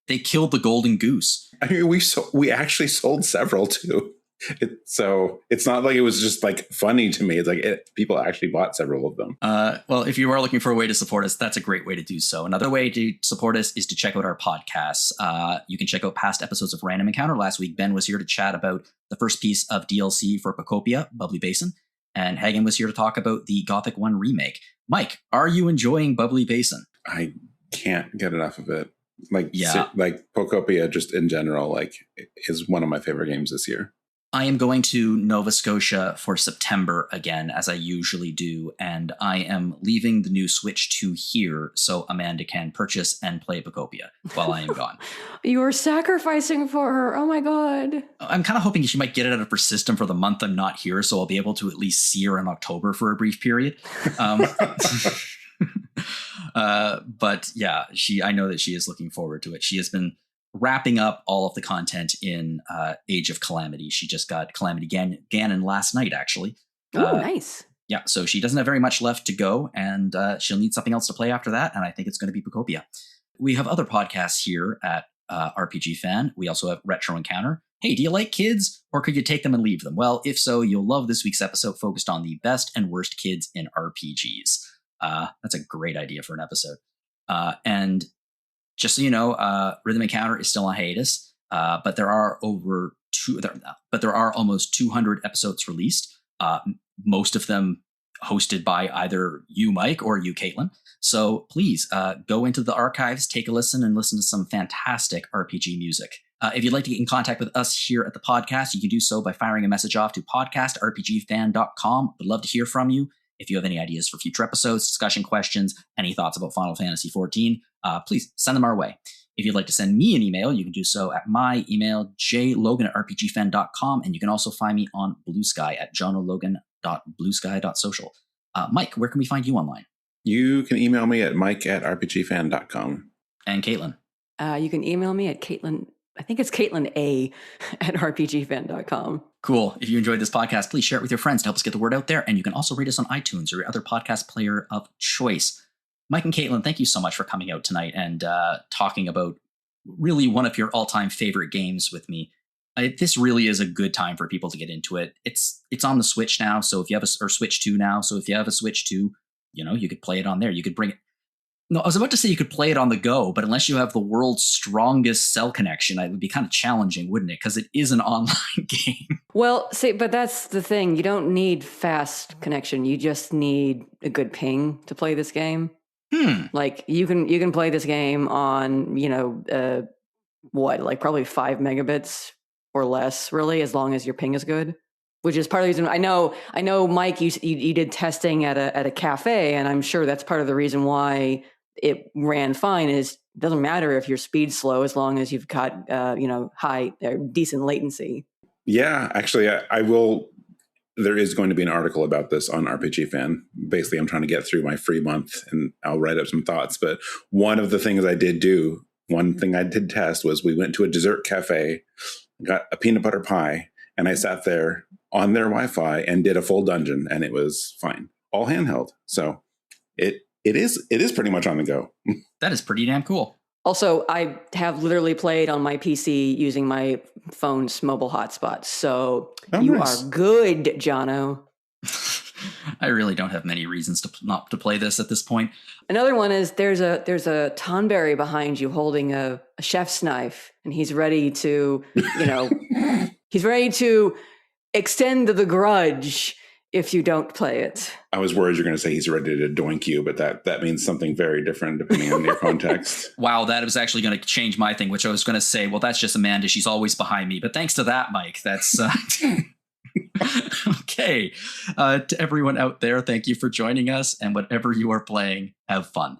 They killed the golden goose. I mean, we actually sold several too. So it's not like it was just like funny to me. It's like people actually bought several of them. Well, if you are looking for a way to support us, that's a great way to do so. Another way to support us is to check out our podcasts. You can check out past episodes of Random Encounter. Last week, Ben was here to chat about the first piece of DLC for Pocopia, Bubbly Basin. And Hagen was here to talk about the Gothic 1 remake. Mike, are you enjoying Bubbly Basin? I can't get enough of it. Like Pocopia just in general, like is one of my favorite games this year. I am going to Nova Scotia for September again, as I usually do, and I am leaving the new Switch 2 here so Amanda can purchase and play Pocopia while I am gone. You are sacrificing for her. Oh my God. I'm kind of hoping she might get it out of her system for the month I'm not here, so I'll be able to at least see her in October for a brief period. But yeah, I know that she is looking forward to it. She has been wrapping up all of the content in Age of Calamity. She just got Calamity Ganon last night, actually. Oh, nice. Yeah, so she doesn't have very much left to go, and she'll need something else to play after that, and I think it's going to be Pocopia. We have other podcasts here at RPG Fan. We also have Retro Encounter. Hey, do you like kids, or could you take them and leave them? Well, if so, you'll love this week's episode focused on the best and worst kids in RPGs. That's a great idea for an episode. And just so you know, Rhythm Encounter is still on hiatus, but there are almost 200 episodes released. Most of them hosted by either you, Mike, or you, Caitlin. So please go into the archives, take a listen, and listen to some fantastic RPG music. If you'd like to get in contact with us here at the podcast, you can do so by firing a message off to podcast@rpgfan.com. Would love to hear from you. If you have any ideas for future episodes, discussion questions, any thoughts about Final Fantasy XIV, please send them our way. If you'd like to send me an email, you can do so at my email, jlogan@rpgfan.com, and you can also find me on Blue Sky at jonologan.bluesky.social. Mike, where can we find you online? You can email me at mike@rpgfan.com. And Caitlin? You can email me at Caitlin, I think it's Caitlin A at rpgfan.com. Cool. If you enjoyed this podcast, please share it with your friends to help us get the word out there. And you can also rate us on iTunes or your other podcast player of choice. Mike and Caitlin, thank you so much for coming out tonight and talking about really one of your all-time favorite games with me. This really is a good time for people to get into it. It's on the Switch now, so if you have Switch 2 now, so if you have a Switch 2, you could play it on there. You could bring it. No, I was about to say you could play it on the go, but unless you have the world's strongest cell connection, it would be kind of challenging, wouldn't it? Because it is an online game. Well, see, but that's the thing. You don't need fast connection. You just need a good ping to play this game. Like you can play this game on, probably 5 megabits or less, really, as long as your ping is good. Which is part of the reason I know, Mike, you did testing at a cafe, and I'm sure that's part of the reason why it ran fine. Is it doesn't matter if your speed's slow as long as you've got high or decent latency. Yeah, actually, I will. There is going to be an article about this on RPGFan. Basically, I'm trying to get through my free month, and I'll write up some thoughts. But one of the things I did do, one thing I did test was we went to a dessert cafe, got a peanut butter pie, and I sat there on their Wi-Fi and did a full dungeon, and it was fine, all handheld. So it is pretty much on the go. That is pretty damn cool. Also, I have literally played on my PC using my phone's mobile hotspot. So you nice. Are good, Jono. I really don't have many reasons not to play this at this point. Another one is there's a Tonberry behind you holding a chef's knife, and he's ready to, he's ready to extend the grudge if you don't play it. I was worried you're going to say he's ready to doink you, but that means something very different depending on your context. Wow, that was actually going to change my thing, which I was going to say, well, that's just Amanda. She's always behind me. But thanks to that, Mike, that's... Okay. To everyone out there, thank you for joining us. And whatever you are playing, have fun.